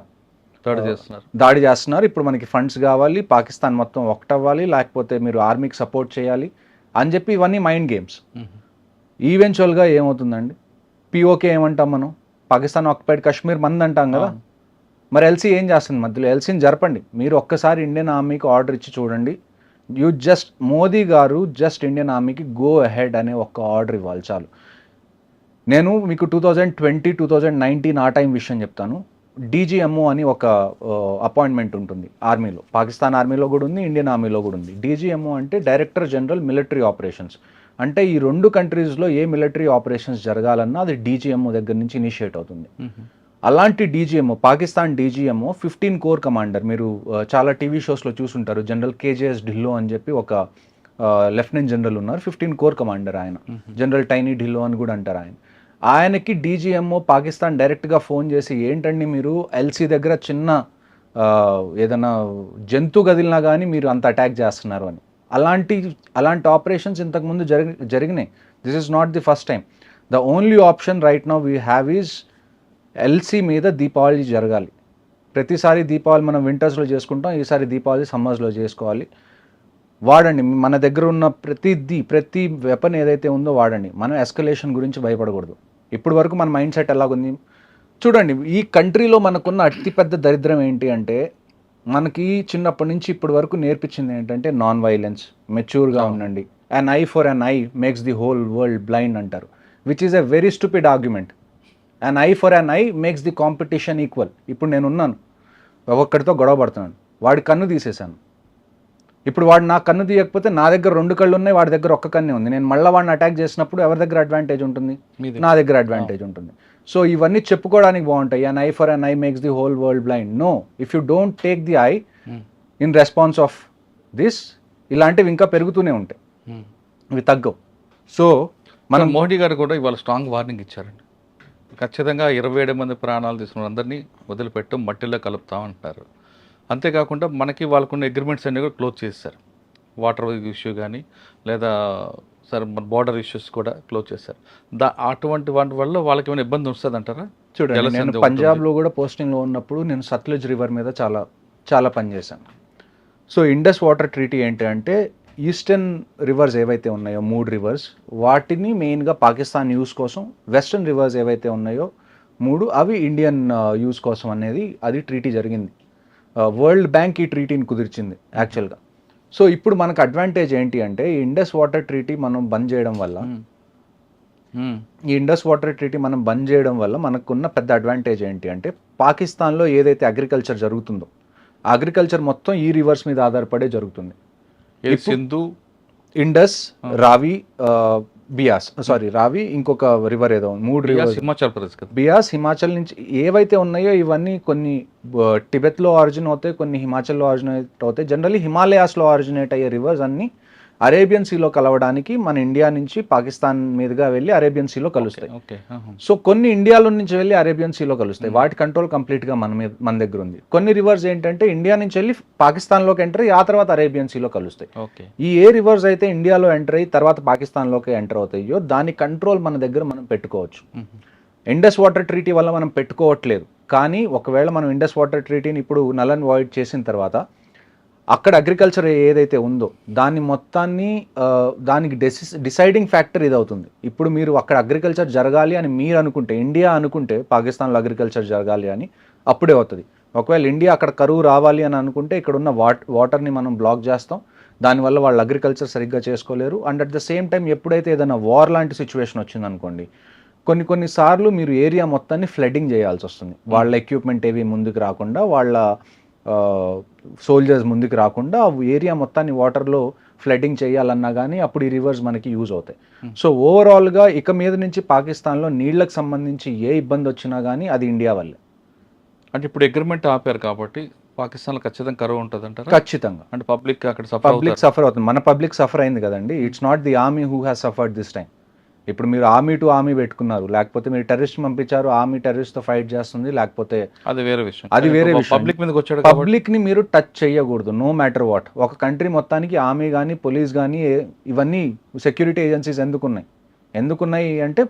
దాడి చేస్తున్నారు, ఇప్పుడు మనకి ఫండ్స్ కావాలి, పాకిస్తాన్ మొత్తం ఒకటవ్వాలి, లేకపోతే మీరు ఆర్మీకి సపోర్ట్ చేయాలి అని చెప్పి ఇవన్నీ మైండ్ గేమ్స్. ఈవెన్చువల్గా ఏమవుతుందండి, పిఓకే ఏమంటాం మనం, పాకిస్తాన్ ఆక్యుపైడ్ కశ్మీర్ మంది అంటాం కదా. మరి ఎల్సీ ఏం చేస్తుంది మధ్యలో? ఎల్సీని జరపండి. మీరు ఒక్కసారి ఇండియన్ ఆర్మీకి ఆర్డర్ ఇచ్చి చూడండి. మోదీ గారు జస్ట్ ఇండియన్ ఆర్మీకి గో అహెడ్ అనే ఒక ఆర్డర్ ఇవ్వాలి చాలు. నేను మీకు 2020, 2019 ఆ టైం విషయం చెప్తాను. డీజీఎంఓ అని ఒక అపాయింట్మెంట్ ఉంటుంది ఆర్మీలో, పాకిస్తాన్ ఆర్మీలో కూడా ఉంది, ఇండియన్ ఆర్మీలో కూడా ఉంది. డీజీఎంఓ అంటే డైరెక్టర్ జనరల్ మిలిటరీ ఆపరేషన్స్. అంటే ఈ 2 కంట్రీస్లో ఏ మిలిటరీ ఆపరేషన్స్ జరగాలన్నా అది డీజీఎంఓ దగ్గర నుంచి ఇనిషియేట్ అవుతుంది. అలాంటి DGMO, Pakistan DGMO 15 core commander. మీరు చాలా టీవీ షోస్లో చూసుంటారు. జనరల్ కేజేఎస్ ఢిల్లో అని చెప్పి ఒక లెఫ్టినెంట్ జనరల్ ఉన్నారు, 15 కోర్ కమాండర్ ఆయన. జనరల్ టైనీ ఢిల్లో అని కూడా అంటారు ఆయన. ఆయనకి డీజీఎంఓ పాకిస్తాన్ డైరెక్ట్గా ఫోన్ చేసి, ఏంటండి మీరు ఎల్సీ దగ్గర చిన్న ఏదైనా జంతు గదిలినా కానీ మీరు అంత అటాక్ చేస్తున్నారు అని. అలాంటి ఆపరేషన్స్ ఇంతకుముందు జరిగినాయి. This is not the first time. The only option right now we have is LC మీద దీపావళి జరగాలి. ప్రతిసారి దీపావళి మనం వింటర్స్లో చేసుకుంటాం, ఈసారి దీపావళి సమ్మర్స్లో చేసుకోవాలి. వాడండి, మన దగ్గర ఉన్న ప్రతి వెపన్ ఏదైతే ఉందో వాడండి. మనం ఎస్కలేషన్ గురించి భయపడకూడదు. ఇప్పుడు వరకు మన మైండ్ సెట్ ఎలాగుంది చూడండి. ఈ కంట్రీలో మనకున్న అతిపెద్ద దరిద్రం ఏంటి అంటే, మనకి చిన్నప్పటి నుంచి ఇప్పటి వరకు నేర్పించింది ఏంటంటే నాన్ వైలెన్స్, మెచ్యూర్గా ఉండండి. An eye for an eye makes the whole world blind అంటారు, which is a very stupid argument. An eye for an eye makes the competition equal. ఇప్పుడు నేను ఉన్నాను, ఒక్కొక్కడితో గొడవ పడుతున్నాను, వాడి కన్ను తీసేశాను. ఇప్పుడు వాడు నా కన్ను తీయకపోతే నా దగ్గర 2 కళ్ళు ఉన్నాయి, వాడి దగ్గర ఒక్క కన్నే ఉంది. నేను మళ్ళీ వాడిని అటాక్ చేసినప్పుడు ఎవరి దగ్గర అడ్వాంటేజ్ ఉంటుంది? నా దగ్గర అడ్వాంటేజ్ ఉంటుంది. సో ఇవన్నీ చెప్పుకోవడానికి బాగుంటాయి. An eye for an eye makes the whole world blind. No, if you don't take the eye in response of this, ఇలాంటివి ఇంకా పెరుగుతూనే ఉంటాయి, ఇవి తగ్గవు. సో మనం మోడీ గారు కూడా ఇవాళ స్ట్రాంగ్ వార్నింగ్ ఇచ్చారండి. ఖచ్చితంగా 27 మంది ప్రాణాలు తీసుకున్న అందరినీ వదిలిపెట్టు, మట్టిలో కలుపుతామంటారు. అంతేకాకుండా మనకి వాళ్ళకున్న అగ్రిమెంట్స్ అన్నీ కూడా క్లోజ్ చేశారు. వాటర్ ఇష్యూ కానీ లేదా సరే మన బార్డర్ ఇష్యూస్ కూడా క్లోజ్ చేశారు. అటువంటి వాటి వల్ల వాళ్ళకి ఏమైనా ఇబ్బంది వస్తుంది అంటారా? చూడండి, నేను పంజాబ్లో కూడా పోస్టింగ్లో ఉన్నప్పుడు నేను సత్లజ్ రివర్ మీద చాలా పనిచేశాను. సో ఇండస్ వాటర్ ట్రీటీ ఏంటి అంటే, ఈస్టర్న్ రివర్స్ ఏవైతే ఉన్నాయో 3 రివర్స్ వాటిని మెయిన్గా పాకిస్తాన్ యూస్ కోసం, వెస్టర్న్ రివర్స్ ఏవైతే ఉన్నాయో 3 అవి ఇండియన్ యూస్ కోసం అనేది అది ట్రీటీ జరిగింది. వరల్డ్ బ్యాంక్ ఈ ట్రీటీని కుదిర్చింది యాక్చువల్గా. సో ఇప్పుడు మనకు అడ్వాంటేజ్ ఏంటి అంటే ఈ ఇండస్ వాటర్ ట్రీటీ మనం బంద్ చేయడం వల్ల మనకున్న పెద్ద అడ్వాంటేజ్ ఏంటి అంటే పాకిస్తాన్లో ఏదైతే అగ్రికల్చర్ జరుగుతుందో అగ్రికల్చర్ మొత్తం ఈ రివర్స్ మీద ఆధారపడే జరుగుతుంది. సింధు, ఇండస్, రావి, రావి ఇంకొక రివర్ ఏదో 3 రివర్స్, హిమాచల్ ప్రదేశ్ కదా, బియాస్, హిమాచల్ నుంచి ఏవైతే ఉన్నాయో ఇవన్నీ కొన్ని టిబెట్లో ఆరిజిన్ అవుతాయి, కొన్ని హిమాచల్లో ఆరిజినేట్ అవుతాయి. జనరల్లీ హిమాలయాస్లో ఆరిజినేట్ అయ్యే రివర్స్ అన్ని అరేబియన్ సీలో కలవడానికి మన ఇండియా నుంచి పాకిస్తాన్ మీదుగా వెళ్ళి అరేబియన్ సీలో కలుస్తాయి. సో కొన్ని ఇండియాలో నుంచి వెళ్ళి అరేబియన్ సీలో కలుస్తాయి. వాటి కంట్రోల్ కంప్లీట్గా మన దగ్గర ఉంది. కొన్ని రివర్స్ ఏంటంటే ఇండియా నుంచి వెళ్ళి పాకిస్తాన్లోకి ఎంటర్ అయ్యి ఆ తర్వాత అరేబియన్ సీలో కలుస్తాయి. ఈ ఏ రివర్స్ అయితే ఇండియాలో ఎంటర్ అయ్యి తర్వాత పాకిస్తాన్లోకి ఎంటర్ అవుతాయో దాని కంట్రోల్ మన దగ్గర మనం పెట్టుకోవచ్చు. ఇండస్ వాటర్ ట్రీటీ వల్ల మనం పెట్టుకోవట్లేదు, కానీ ఒకవేళ మనం ఇండస్ వాటర్ ట్రీటీని ఇప్పుడు నల్ అండ్ వాయిడ్ చేసిన తర్వాత అక్కడ అగ్రికల్చర్ ఏదైతే ఉందో దాన్ని మొత్తాన్ని దానికి డిసైడింగ్ ఫ్యాక్టర్ ఇది అవుతుంది. ఇప్పుడు మీరు అక్కడ అగ్రికల్చర్ జరగాలి అని మీరు అనుకుంటే, ఇండియా అనుకుంటే పాకిస్తాన్లో అగ్రికల్చర్ జరగాలి అని అప్పుడే అవుతుంది. ఒకవేళ ఇండియా అక్కడ కరువు రావాలి అని అనుకుంటే ఇక్కడ ఉన్న వాటర్ని మనం బ్లాక్ చేస్తాం, దానివల్ల వాళ్ళు అగ్రికల్చర్ సరిగ్గా చేసుకోలేరు. And at the same time ఎప్పుడైతే ఏదైనా వార్ లాంటి సిచ్యువేషన్ వచ్చిందనుకోండి, కొన్నిసార్లు మీరు ఏరియా మొత్తాన్ని ఫ్లడ్డింగ్ చేయాల్సి వస్తుంది. వాళ్ళ ఎక్విప్మెంట్ ఏవి ముందుకు రాకుండా, వాళ్ళ సోల్జర్స్ ముందుకు రాకుండా ఏరియా మొత్తాన్ని వాటర్లో ఫ్లడ్డింగ్ చేయాలన్నా కానీ అప్పుడు ఈ రివర్స్ మనకి యూజ్ అవుతాయి. సో ఓవరాల్గా ఇక మీద నుంచి పాకిస్తాన్లో నీళ్లకు సంబంధించి ఏ ఇబ్బంది వచ్చినా కానీ అది ఇండియా వల్లే. అంటే ఇప్పుడు అగ్రిమెంట్ ఆపారు కాబట్టి పాకిస్తాన్లో ఖచ్చితంగా కరువు ఉంటుంది అంటారు. ఖచ్చితంగా. అంటే పబ్లిక్ అక్కడ సఫర్ అవుతుంది. మన పబ్లిక్ సఫర్ అయింది కదండి. It's not the army who has suffered this time. ఇప్పుడు మీరు ఆర్మీ టు ఆర్మీ పెట్టుకున్నారు, లేకపోతే మీరు టెర్రరిస్ట్ పంపించారు, ఆర్మీ టెర్రరిస్ట్తో ఫైట్ చేస్తుంది, లేకపోతే అది వేరే విషయం. పబ్లిక్ మీదకి వచ్చాడు. పబ్లిక్ని మీరు టచ్ చేయకూడదు, నో మ్యాటర్ వాట్. ఒక కంట్రీ మొత్తానికి ఆర్మీ కానీ పోలీస్ కానీ ఇవన్నీ సెక్యూరిటీ ఏజెన్సీస్ ఎందుకున్నాయి అంటే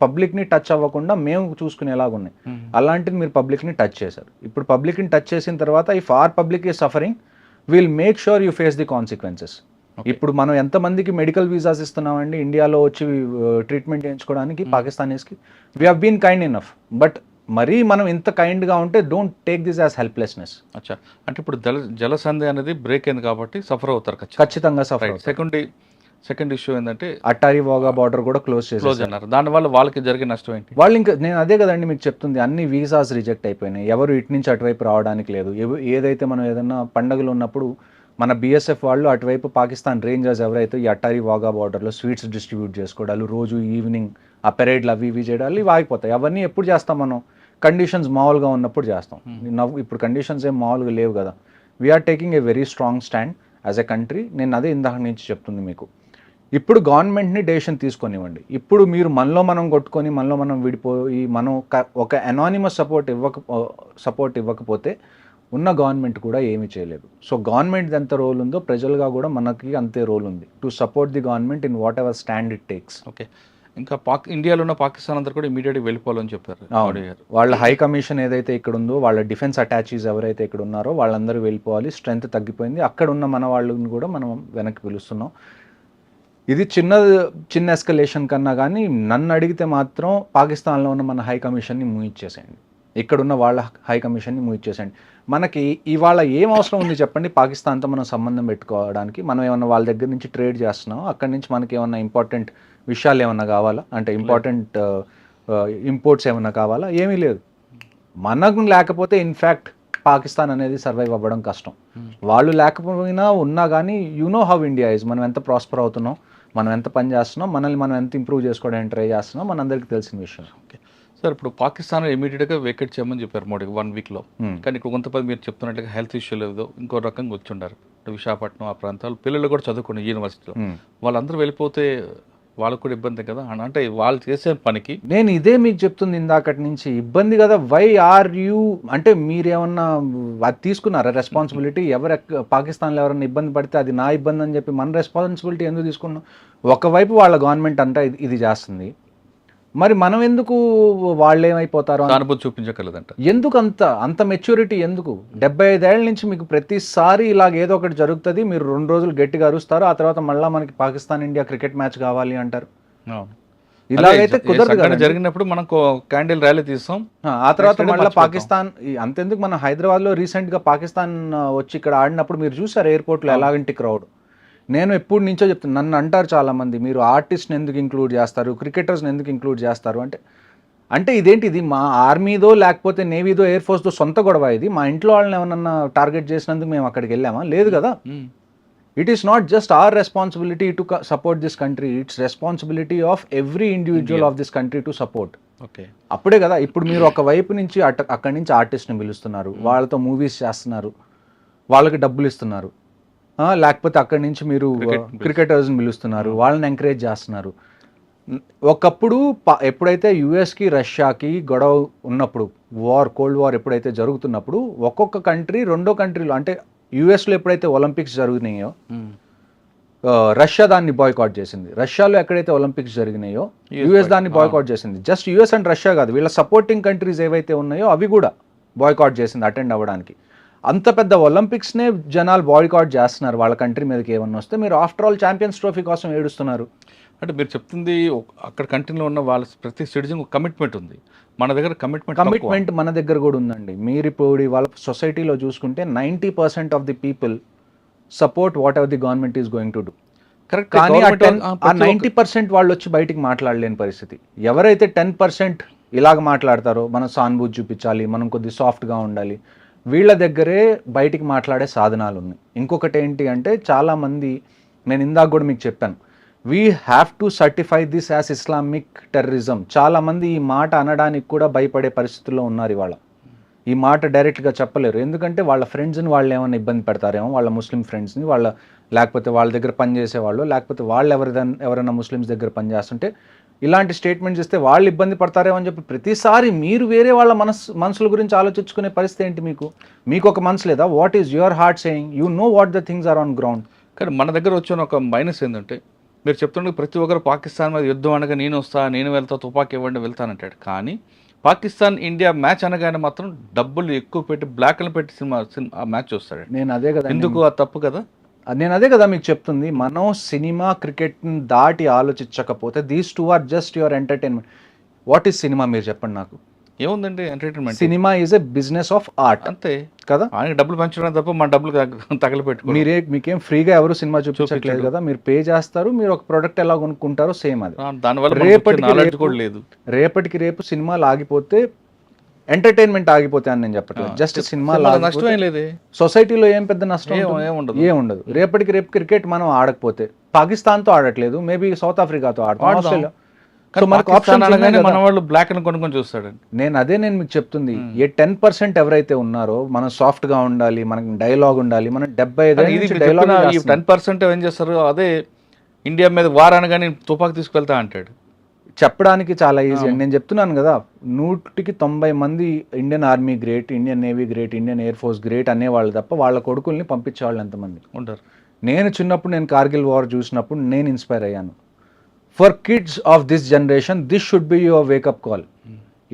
పబ్లిక్ని టచ్ అవ్వకుండా మేము చూసుకునేలాగున్నాయి. అలాంటిది మీరు పబ్లిక్ని టచ్ చేశారు. ఇప్పుడు పబ్లిక్ని టచ్ చేసిన తర్వాత if our public is suffering will make sure you face the consequences. ఇప్పుడు మనం ఎంతమందికి మెడికల్ వీసాస్ ఇస్తున్నామండి ఇండియాలో వచ్చి ట్రీట్మెంట్ చేయించుకోవడానికి పాకిస్తానీస్కి? We have been kind enough, but మరీ మనం ఇంత కైండ్గా ఉంటే don't take this as helplessness. అచ్చా, అంటే ఇప్పుడు జలసంధి అనేది బ్రేక్ అయింది కాబట్టి సఫర్ అవుతారు. ఖచ్చితంగా సఫర్ అవుతారు. సెకండ్ ఇష్యూ ఏంటంటే అట్టారీ వాగా బార్డర్ కూడా క్లోజ్ అన్నారు. దానివల్ల వాళ్ళకి జరిగే నష్టం ఏంటి? వాళ్ళు ఇంకా నేను అదే కదండి మీకు చెప్తుంది, అన్ని వీసాస్ రిజెక్ట్ అయిపోయినాయి. ఎవరు ఇటు నుంచి అటువైపు రావడానికి లేదు. ఏదైతే మనం ఏదైనా పండుగలు ఉన్నప్పుడు మన బీఎస్ఎఫ్ వాళ్ళు అటువైపు పాకిస్తాన్ రేంజర్స్ ఎవరైతే ఈ అట్టారీ వాగా బార్డర్లో స్వీట్స్ డిస్ట్రిబ్యూట్ చేసుకోవడాలు, రోజు ఈవినింగ్ ఆ పెరేడ్లు అవి ఇవి చేయడాలు ఇవి ఆగిపోతాయి. అవన్నీ ఎప్పుడు చేస్తాం మనం? కండిషన్స్ మామూలుగా ఉన్నప్పుడు చేస్తాం. ఇప్పుడు కండిషన్స్ ఏం మామూలుగా లేవు కదా. We're taking a very strong stand as a country. నేను అదే ఇందాక నుంచి చెప్తుంది మీకు. ఇప్పుడు గవర్నమెంట్ని డెసిషన్ తీసుకొనివ్వండి. ఇప్పుడు మీరు మనలో మనం కొట్టుకొని మనలో మనం విడిపోయి మనం ఒక అనానిమస్ సపోర్ట్ ఇవ్వకపోతే ఉన్న గవర్నమెంట్ కూడా ఏమీ చేయలేదు. సో గవర్నమెంట్ ఎంత రోల్ ఉందో ప్రజలుగా కూడా మనకి అంతే రోల్ ఉంది to support the government in what ever stand it takes. Okay, ఇంకా ఇండియాలో ఉన్న పాకిస్తాన్ అందరూ కూడా ఇమీడియట్గా వెళ్ళిపోవాలని చెప్పారు. వాళ్ళ హై కమిషన్ ఏదైతే ఇక్కడ ఉందో, వాళ్ళ డిఫెన్స్ అటాచీస్ ఎవరైతే ఇక్కడ ఉన్నారో వాళ్ళందరూ వెళ్ళిపోవాలి. స్ట్రెంత్ తగ్గిపోయింది. అక్కడ ఉన్న మన వాళ్ళని కూడా మనం వెనక్కి పిలుస్తున్నాం. ఇది చిన్న ఎస్కలేషన్ కన్నా కానీ నన్ను అడిగితే మాత్రం పాకిస్తాన్లో ఉన్న మన హై కమిషన్ని ముగించేసేయండి, ఇక్కడున్న వాళ్ళ హై కమిషన్ని ముగించేసేయండి. మనకి ఇవాళ ఏం అవసరం ఉంది చెప్పండి పాకిస్తాన్తో మనం సంబంధం పెట్టుకోవడానికి? మనం ఏమన్నా వాళ్ళ దగ్గర నుంచి ట్రేడ్ చేస్తున్నాం, అక్కడి నుంచి మనకి ఏమన్నా ఇంపార్టెంట్ విషయాలు ఏమన్నా కావాలా అంటే ఇంపార్టెంట్ ఇంపోర్ట్స్ ఏమన్నా కావాలా? ఏమీ లేదు. మనకు లేకపోతే ఇన్ఫ్యాక్ట్ పాకిస్తాన్ అనేది సర్వైవ్ అవ్వడం కష్టం. వాళ్ళు లేకపోయినా ఉన్నా కానీ you know how India is. మనం ఎంత ప్రాస్పర్ అవుతున్నాం, మనం ఎంత పని చేస్తున్నాం, మనల్ని మనం ఎంత ఇంప్రూవ్ చేసుకోవడానికి ట్రై చేస్తున్నాం మనందరికీ తెలిసిన విషయం. ఓకే సార్, ఇప్పుడు పాకిస్తాన్ ఇమీడియట్గా వేకెట్ చేయమని చెప్పారు మోడీకి 1 వీక్లో. కానీ ఇక్కడ కొంతమంది మీరు చెప్తున్నట్టుగా హెల్త్ ఇష్యూ లేదు, ఇంకో రకంగా వచ్చి ఉండారు. విశాఖపట్నం ఆ ప్రాంతాలు పిల్లలు కూడా చదువుకున్నారు యూనివర్సిటీలో. వాళ్ళందరూ వెళ్ళిపోతే వాళ్ళకు కూడా ఇబ్బంది కదా. అంటే వాళ్ళు చేసే పనికి నేను ఇదే మీకు చెప్తుంది ఇందాకటి నుంచి, ఇబ్బంది కదా. వై ఆర్ యూ అంటే మీరేమన్నా అది తీసుకున్నారా రెస్పాన్సిబిలిటీ? పాకిస్తాన్లో ఎవరైనా ఇబ్బంది పడితే అది నా ఇబ్బంది అని చెప్పి మన రెస్పాన్సిబిలిటీ ఎందుకు తీసుకున్నాం? ఒకవైపు వాళ్ళ గవర్నమెంట్ అంతా ఇది చేస్తుంది, మరి మనం ఎందుకు వాళ్ళు ఏమైపోతారో సానుభూతి చూపించగలదంట. ఎందుకు అంత మెచ్యూరిటీ ఎందుకు? 75 ఏళ్ల నుంచి మీకు ప్రతిసారి ఇలాగ ఏదో ఒకటి జరుగుతుంది, మీరు 2 రోజులు గట్టిగా అరుస్తారు, ఆ తర్వాత మళ్ళీ మనకి పాకిస్తాన్ ఇండియా క్రికెట్ మ్యాచ్ కావాలి అంటారు. ఇలాగైతే కుదరదు కదా. జరిగినప్పుడు మనం క్యాండిల్ ర్యాలీ తీస్తాం, ఆ తర్వాత మళ్ళీ పాకిస్తాన్. అంతెందుకు మన హైదరాబాద్లో రీసెంట్గా పాకిస్తాన్ వచ్చి ఇక్కడ ఆడినప్పుడు మీరు చూసారు ఎయిర్పోర్ట్లో ఎలాగంటి క్రౌడ్. నేను ఎప్పుడు నుంచో చెప్తాను, నన్ను అంటారు చాలామంది, మీరు ఆర్టిస్ట్ని ఎందుకు ఇంక్లూడ్ చేస్తారు, క్రికెటర్స్ని ఎందుకు ఇంక్లూడ్ చేస్తారు అంటే ఇదేంటి, ఇది మా ఆర్మీదో లేకపోతే నేవీదో ఎయిర్ ఫోర్స్దో సొంత గొడవ ఇది? మా ఇంట్లో వాళ్ళని ఏమన్నా టార్గెట్ చేసినందుకు మేము అక్కడికి వెళ్ళామా? లేదు కదా. It is not just our responsibility to support this country, it's responsibility of every individual of this country to support. Okay, అప్పుడే కదా. ఇప్పుడు మీరు ఒక వైపు నుంచి అక్కడి నుంచి ఆర్టిస్ట్ని పిలుస్తున్నారు, వాళ్ళతో మూవీస్ చేస్తున్నారు, వాళ్ళకి డబ్బులు ఇస్తున్నారు, లేకపోతే అక్కడి నుంచి మీరు క్రికెటర్స్ని పిలుస్తున్నారు, వాళ్ళని ఎంకరేజ్ చేస్తున్నారు. ఒకప్పుడు ఎప్పుడైతే యుఎస్కి రష్యాకి గొడవ ఉన్నప్పుడు, కోల్డ్ వార్ ఎప్పుడైతే జరుగుతున్నప్పుడు, ఒక్కొక్క కంట్రీ రెండో కంట్రీలో, అంటే యుఎస్లో ఎప్పుడైతే ఒలింపిక్స్ జరిగినాయో రష్యా దాన్ని బాయ్కాట్ చేసింది, రష్యాలో ఎక్కడైతే ఒలింపిక్స్ జరిగినాయో యుఎస్ దాన్ని బాయ్కాట్ చేసింది. జస్ట్ యుఎస్ అండ్ రష్యా కాదు, వీళ్ళ సపోర్టింగ్ కంట్రీస్ ఏవైతే ఉన్నాయో అవి కూడా బాయ్కాట్ చేసింది అటెండ్ అవ్వడానికి. అంత పెద్ద ఒలింపిక్స్నే జనాలు బాయ్కాట్ చేస్తున్నారు వాళ్ళ కంట్రీ మీదకి ఏమన్నా వస్తే. మీరు ఆఫ్టర్ ఆల్ ఛాంపియన్స్ ట్రోఫీ కోసం ఏడుస్తున్నారు. అంటే మీరు చెప్తుంది అక్కడ కంట్రీలో ఉన్న వాళ్ళ ప్రతి సిటిజన్ కమిట్మెంట్ ఉంది, మన దగ్గర కమిట్మెంట్ మన దగ్గర కూడా ఉందండి. మీరు ఇప్పుడు వాళ్ళ సొసైటీలో చూసుకుంటే 90% of the people support what ever the government is going to do. Correct. కానీ ఆ 90% వాళ్ళు వచ్చి బయటికి మాట్లాడలేని పరిస్థితి. ఎవరైతే 10% ఇలాగ మాట్లాడతారో, మనం సానుభూతి చూపించాలి, మనం కొద్ది సాఫ్ట్గా ఉండాలి, వీళ్ళ దగ్గరే బయటికి మాట్లాడే సాధనాలు ఉన్నాయి. ఇంకొకటి ఏంటి అంటే, చాలామంది, నేను ఇందాక కూడా మీకు చెప్పాను, we have to certify this as Islamic terrorism. చాలామంది ఈ మాట అనడానికి కూడా భయపడే పరిస్థితుల్లో ఉన్నారు ఇవాళ. ఈ మాట డైరెక్ట్గా చెప్పలేరు, ఎందుకంటే వాళ్ళ ఫ్రెండ్స్ని వాళ్ళు ఏమైనా ఇబ్బంది పెడతారేమో, వాళ్ళ ముస్లిం ఫ్రెండ్స్ని, లేకపోతే వాళ్ళ దగ్గర పనిచేసేవాళ్ళు, లేకపోతే వాళ్ళు ఎవరైనా ముస్లిమ్స్ దగ్గర పనిచేస్తుంటే ఇలాంటి స్టేట్మెంట్స్ ఇస్తే వాళ్ళు ఇబ్బంది పడతారేమో అని చెప్పి ప్రతిసారి మీరు వేరే వాళ్ళ మనసుల గురించి ఆలోచించుకునే పరిస్థితి ఏంటి? మీకు ఒక మనసు లేదా? What is your heart saying? You know what the things are on ground. కానీ మన దగ్గర వచ్చిన ఒక మైనస్ ఏంటంటే, మీరు చెప్తుండే ప్రతి ఒక్కరు పాకిస్తాన్ మీద యుద్ధం అనగా నేను వస్తా, నేను వెళ్తా, తుపాకీ ఇవ్వండి వెళ్తానంటాడు. కానీ పాకిస్తాన్ ఇండియా మ్యాచ్ అనగానే మాత్రం డబ్బులు ఎక్కువ పెట్టి బ్లాక్లు పెట్టి సినిమా ఆ మ్యాచ్ చూస్తాడు. నేను అదే కదా, ఎందుకు ఆ తప్పు కదా. నేను అదే కదా మీకు చెప్తుంది. మనం సినిమా క్రికెట్ని దాటి ఆలోచించకపోతే these two are just your entertainment. What is cinema మీరు చెప్పండి నాకు. ఏముందండి entertainment? Cinema is a business of art, అంతే కదా. ఆయనకి డబ్బులు పంచడం తప్ప మన డబ్బులు తగలపెట్టుకో. మీకేం ఫ్రీగా ఎవరు సినిమా చూపించట్లేదు కదా. మీరు పే చేస్తారు, మీరు ఒక ప్రోడక్ట్ ఎలా కొనుక్కుంటారో సేమ్ అది. దానివల్ల రేపటికి రేపు సినిమాలు ఆగిపోతే, ఎంటర్టైన్మెంట్ ఆగిపోతే అని నేను చెప్పట్లేదు, జస్ట్ సినిమా నష్టమే లేదు. సొసైటీలో ఏం పెద్ద నష్టం ఏముండదు. రేపటికి రేపు క్రికెట్ మనం ఆడకపోతే, పాకిస్తాన్తో ఆడట్లేదు, మేబీ సౌత్ ఆఫ్రికాతో ఆడతాం, ఆస్ట్రేలియా. మన వాళ్ళు బ్లాక్ అని కొనుక్కొని చూస్తాడు. నేను మీకు చెప్తుంది, ఏ 10% ఎవరైతే ఉన్నారో, మనం సాఫ్ట్ గా ఉండాలి, మనకి డైలాగ్ ఉండాలి, మనం 75 10% ఏం చేస్తారు, అదే ఇండియా మీద వార్ అనగానే తుపాకు తీసుకువెళ్తా అంటాడు. చెప్పడానికి చాలా ఈజీ అండి. నేను చెప్తున్నాను కదా, 100% మంది Indian army great, Indian Navy great, Indian Air Force great అనేవాళ్ళు తప్ప వాళ్ళ కొడుకుల్ని పంపించేవాళ్ళు ఎంతమంది ఉంటారు? నేను చిన్నప్పుడు నేను కార్గిల్ వార్ చూసినప్పుడు నేను ఇన్స్పైర్ అయ్యాను. For kids of this generation this should be your wake up call.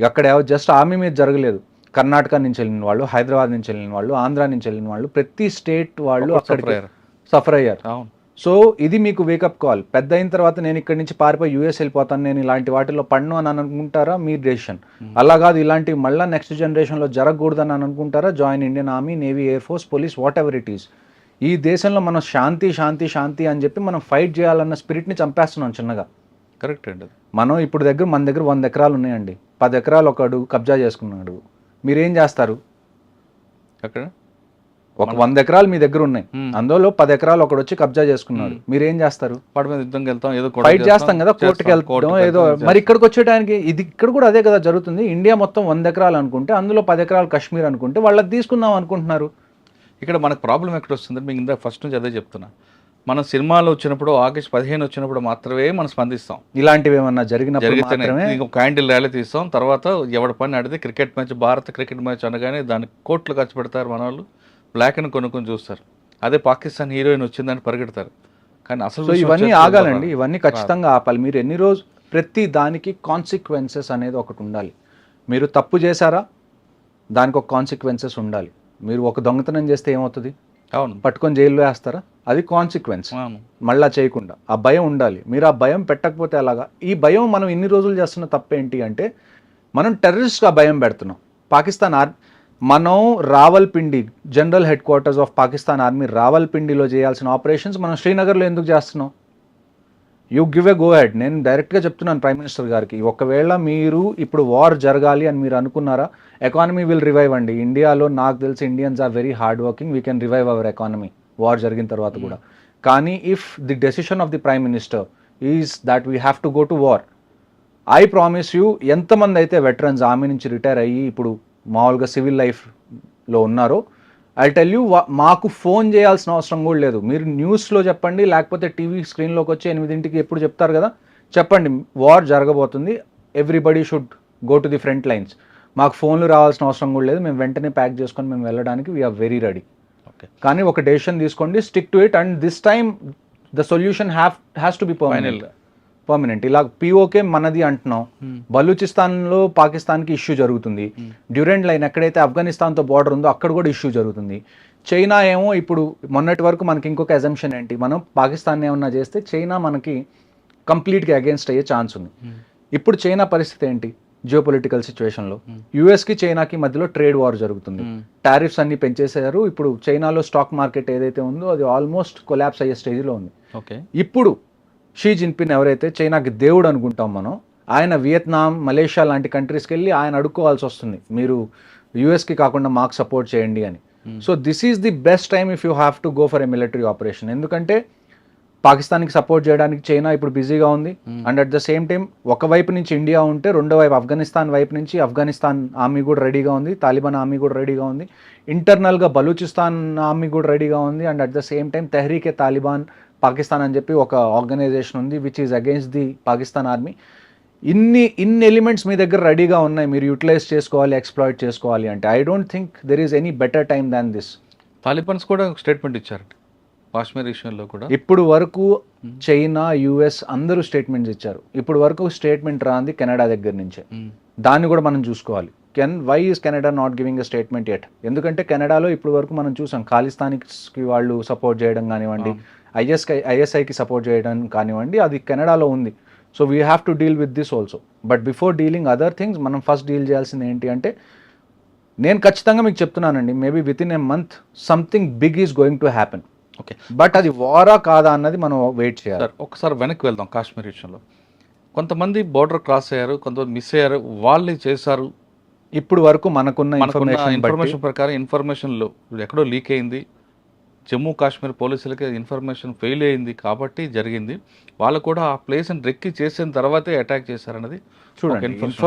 అక్కడ జస్ట్ ఆర్మీ మీద జరగలేదు, కర్ణాటక నుంచి వెళ్ళిన వాళ్ళు, హైదరాబాద్ నుంచి వెళ్ళిన వాళ్ళు, ఆంధ్ర నుంచి వెళ్ళిన వాళ్ళు, ప్రతి స్టేట్ వాళ్ళు అక్కడికి సఫర్ అయ్యారు. సో ఇది మీకు వేకప్ కాల్. పెద్ద అయిన తర్వాత నేను ఇక్కడి నుంచి పారిపోయి యూఎస్ వెళ్ళిపోతాను, నేను ఇలాంటి వాటిలో పడను అని అనుకుంటారా, మీ డెసిషన్. అలా కాదు, ఇలాంటివి మళ్ళీ నెక్స్ట్ జనరేషన్లో జరగకూడదని అనుకుంటారా, join Indian army, navy, air force, police, what ever it is. ఈ దేశంలో మనం శాంతి శాంతి శాంతి అని చెప్పి మనం ఫైట్ చేయాలన్న స్పిరిట్ని చంపేస్తున్నాం చిన్నగా. కరెక్ట్ అండి. మనం ఇప్పుడు మన దగ్గర 100 ఎకరాలు ఉన్నాయండి, 10 ఎకరాలు ఒకడు కబ్జా చేసుకున్నాడు, మీరేం చేస్తారు? అక్కడ ఒక 100 ఎకరాలు మీ దగ్గర ఉన్నాయి, అందులో 10 ఎకరాలు ఒకడు వచ్చి కబ్జా చేసుకున్నాడు, మీరేం చేస్తారు? వాడి మీద యుద్ధంకి వెళ్తాం, ఏదో ఫైట్ చేస్తాం కదా, కోర్టుకి వెళ్తాం ఏదో. మరి ఇక్కడికి వచ్చేటానికి ఇక్కడ కూడా అదే కదా జరుగుతుంది. ఇండియా మొత్తం 100 ఎకరాలు అనుకుంటే, అందులో 10 ఎకరాలు కాశ్మీర్ అనుకుంటే వాళ్ళకి తీసుకుందాం అనుకుంటున్నారు. ఇక్కడ మనకు ప్రాబ్లం ఎక్కడ వస్తుంది, మీకు ఇందా ఫస్ట్ నుంచి అదే చెప్తున్నా. మనం సినిమాలు వచ్చినప్పుడు ఆగస్ట్ 15 వచ్చినప్పుడు మాత్రమే మనం స్పందిస్తాం. ఇలాంటివి ఏమన్నా జరిగితే క్యాండిల్ ర్యాలీ తీస్తాం, తర్వాత ఎవరి పని అడిగితే క్రికెట్ మ్యాచ్, భారత క్రికెట్ మ్యాచ్ అనగానే దానికి కోట్లు ఖర్చు పెడతారు మన వాళ్ళు, బ్లాక్ అని కొనుక్కొని చూస్తారు. అదే పాకిస్తాన్ హీరోయిన్ వచ్చిందని పరిగెడతారు. కానీ అసలు ఇవన్నీ ఆగాలండి, ఇవన్నీ ఖచ్చితంగా ఆపాలి. మీరు ఎన్ని రోజు ప్రతి దానికి కాన్సిక్వెన్సెస్ అనేది ఒకటి ఉండాలి. మీరు తప్పు చేశారా, దానికి ఒక కాన్సిక్వెన్సెస్ ఉండాలి. మీరు ఒక దొంగతనం చేస్తే ఏమవుతుంది, అవును, పట్టుకొని జైల్లో వేస్తారా, అది కాన్సిక్వెన్స్. అవును. మళ్ళా చేయకుండా ఆ భయం ఉండాలి. మీరు ఆ భయం పెట్టకపోతే అలాగా. ఈ భయం మనం ఇన్ని రోజులు చేస్తున్న తప్పేంటి అంటే మనం టెర్రరిస్ట్గా భయం పెడుతున్నాం. పాకిస్తాన్ మనం Rawalpindi, general headquarters of Pakistan army రావల్పిండిలో చేయాల్సిన ఆపరేషన్స్ మనం శ్రీనగర్లో ఎందుకు చేస్తున్నాం? You give a go ahead. నేను డైరెక్ట్గా చెప్తున్నాను ప్రైమ్ మినిస్టర్ గారికి, ఒకవేళ మీరు ఇప్పుడు వార్ జరగాలి అని మీరు అనుకున్నారా, ఎకానమీ విల్ రివైవ్ అండి. ఇండియాలో నాకు తెలిసి Indians are very hard working, we can revive our economy war జరిగిన తర్వాత కూడా. కానీ if the decision of the prime minister is that we have to go to war, I promise you, ఎంతమంది అయితే వెటరన్స్ ఆర్మీ నుంచి రిటైర్ అయ్యి ఇప్పుడు మామూలుగా సివిల్ లైఫ్లో ఉన్నారో, ఐ టెల్ యూ, మాకు ఫోన్ చేయాల్సిన అవసరం కూడా లేదు. మీరు న్యూస్లో చెప్పండి, లేకపోతే టీవీ స్క్రీన్లోకి వచ్చి 8 ఎప్పుడు చెప్తారు కదా, చెప్పండి వార్ జరగబోతుంది, everybody should go to the front lines. మాకు ఫోన్లు రావాల్సిన అవసరం కూడా లేదు, మేము వెంటనే ప్యాక్ చేసుకొని మేము వెళ్ళడానికి వీఆర్ వెరీ రెడీ. ఓకే, కానీ ఒక డెసిషన్ తీసుకోండి, stick to it, and this time the solution has to be permanent. ఇలా పిఓకే మనది అంటున్నాం, బలూచిస్తాన్లో పాకిస్తాన్కి ఇష్యూ జరుగుతుంది, డ్యూరెంట్ లైన్ ఎక్కడైతే ఆఫ్ఘనిస్తాన్తో బార్డర్ ఉందో అక్కడ కూడా ఇష్యూ జరుగుతుంది. చైనా ఏమో ఇప్పుడు మొన్నటి వరకు మనకి ఇంకొక అజంప్షన్ ఏంటి, మనం పాకిస్తాన్ ఏమన్నా చేస్తే చైనా మనకి కంప్లీట్గా అగేన్స్ట్ అయ్యే ఛాన్స్ ఉంది. ఇప్పుడు చైనా పరిస్థితి ఏంటి, జియోపొలిటికల్ సిచ్యువేషన్లో యుఎస్కి చైనాకి మధ్యలో ట్రేడ్ వార్ జరుగుతుంది, టారిఫ్స్ అన్ని పెంచేసారు. ఇప్పుడు చైనాలో స్టాక్ మార్కెట్ ఏదైతే ఉందో అది ఆల్మోస్ట్ కొలాప్స్ అయ్యే స్టేజ్లో ఉంది. ఓకే, ఇప్పుడు షీ జిన్పిన్ ఎవరైతే చైనాకి దేవుడు అనుకుంటాం మనం, ఆయన వియత్నాం, మలేషియా లాంటి కంట్రీస్కి వెళ్ళి ఆయన అడుక్కోవాల్సి వస్తుంది, మీరు యూఎస్కి కాకుండా మాకు సపోర్ట్ చేయండి అని. So this is the best time if you have to go for a military operation. ఎందుకంటే పాకిస్తాన్కి సపోర్ట్ చేయడానికి చైనా ఇప్పుడు బిజీగా ఉంది, and at the same time ఒకవైపు నుంచి ఇండియా ఉంటే రెండో వైపు ఆఫ్ఘనిస్తాన్ వైపు నుంచి ఆఫ్ఘనిస్తాన్ ఆర్మీ కూడా రెడీగా ఉంది, తాలిబాన్ ఆర్మీ కూడా రెడీగా ఉంది, ఇంటర్నల్గా బలూచిస్తాన్ ఆర్మీ కూడా రెడీగా ఉంది, and at the same time Tehreek-e Taliban Pakistan అని చెప్పి ఒక ఆర్గనైజేషన్ ఉంది which is against the Pakistan army. ఇన్ని ఎలిమెంట్స్ మీ దగ్గర రెడీగా ఉన్నాయి, మీరు యూటిలైజ్ చేసుకోవాలి, ఎక్స్ప్లాయిట్ చేసుకోవాలి అంటే I don't think there is any better time than this. Talibans కూడా స్టేట్మెంట్ ఇచ్చారు కాశ్మీర్ విషయంలో కూడా. ఇప్పుడు వరకు చైనా, యుఎస్ అందరూ స్టేట్మెంట్స్ ఇచ్చారు. ఇప్పుడు వరకు స్టేట్మెంట్ రాంది కెనడా దగ్గర నుంచే. దాన్ని కూడా మనం చూసుకోవాలి. Why is Canada not giving a statement at? ఎందుకంటే కెనడాలో ఇప్పుడు వరకు మనం చూసాం ఖాళిస్తాన్కి వాళ్ళు సపోర్ట్ చేయడం కానివ్వండి, ఐఎస్ఐకి సపోర్ట్ చేయడం కానివ్వండి, అది కెనడాలో ఉంది. So we have to deal with this also. But before dealing other things మనం ఫస్ట్ డీల్ చేయాల్సింది ఏంటి అంటే, నేను ఖచ్చితంగా మీకు చెప్తున్నానండి, maybe with in a month something big is going to happen. Okay, but అది వారా కాదా అన్నది మనం వెయిట్ చేయాలి. సార్ ఒకసారి వెనక్కి వెళ్దాం. కాశ్మీర్ విషయంలో కొంతమంది బోర్డర్ క్రాస్ అయ్యారు, కొంతమంది మిస్ అయ్యారు, వాళ్ళే చేశారు. ఇప్పుడు వరకు మనకున్న ఇన్ఫర్మేషన్ ప్రకారం ఇన్ఫర్మేషన్లో ఎక్కడో లీక్ అయింది, జమ్మూ కాశ్మీర్ పోలీసులకి ఇన్ఫర్మేషన్ ఫెయిల్ అయింది కాబట్టి జరిగింది. వాళ్ళు కూడా ఆ ప్లేస్ని రెక్కి చేసిన తర్వాతే అటాక్ చేశారన్నది చూడండి.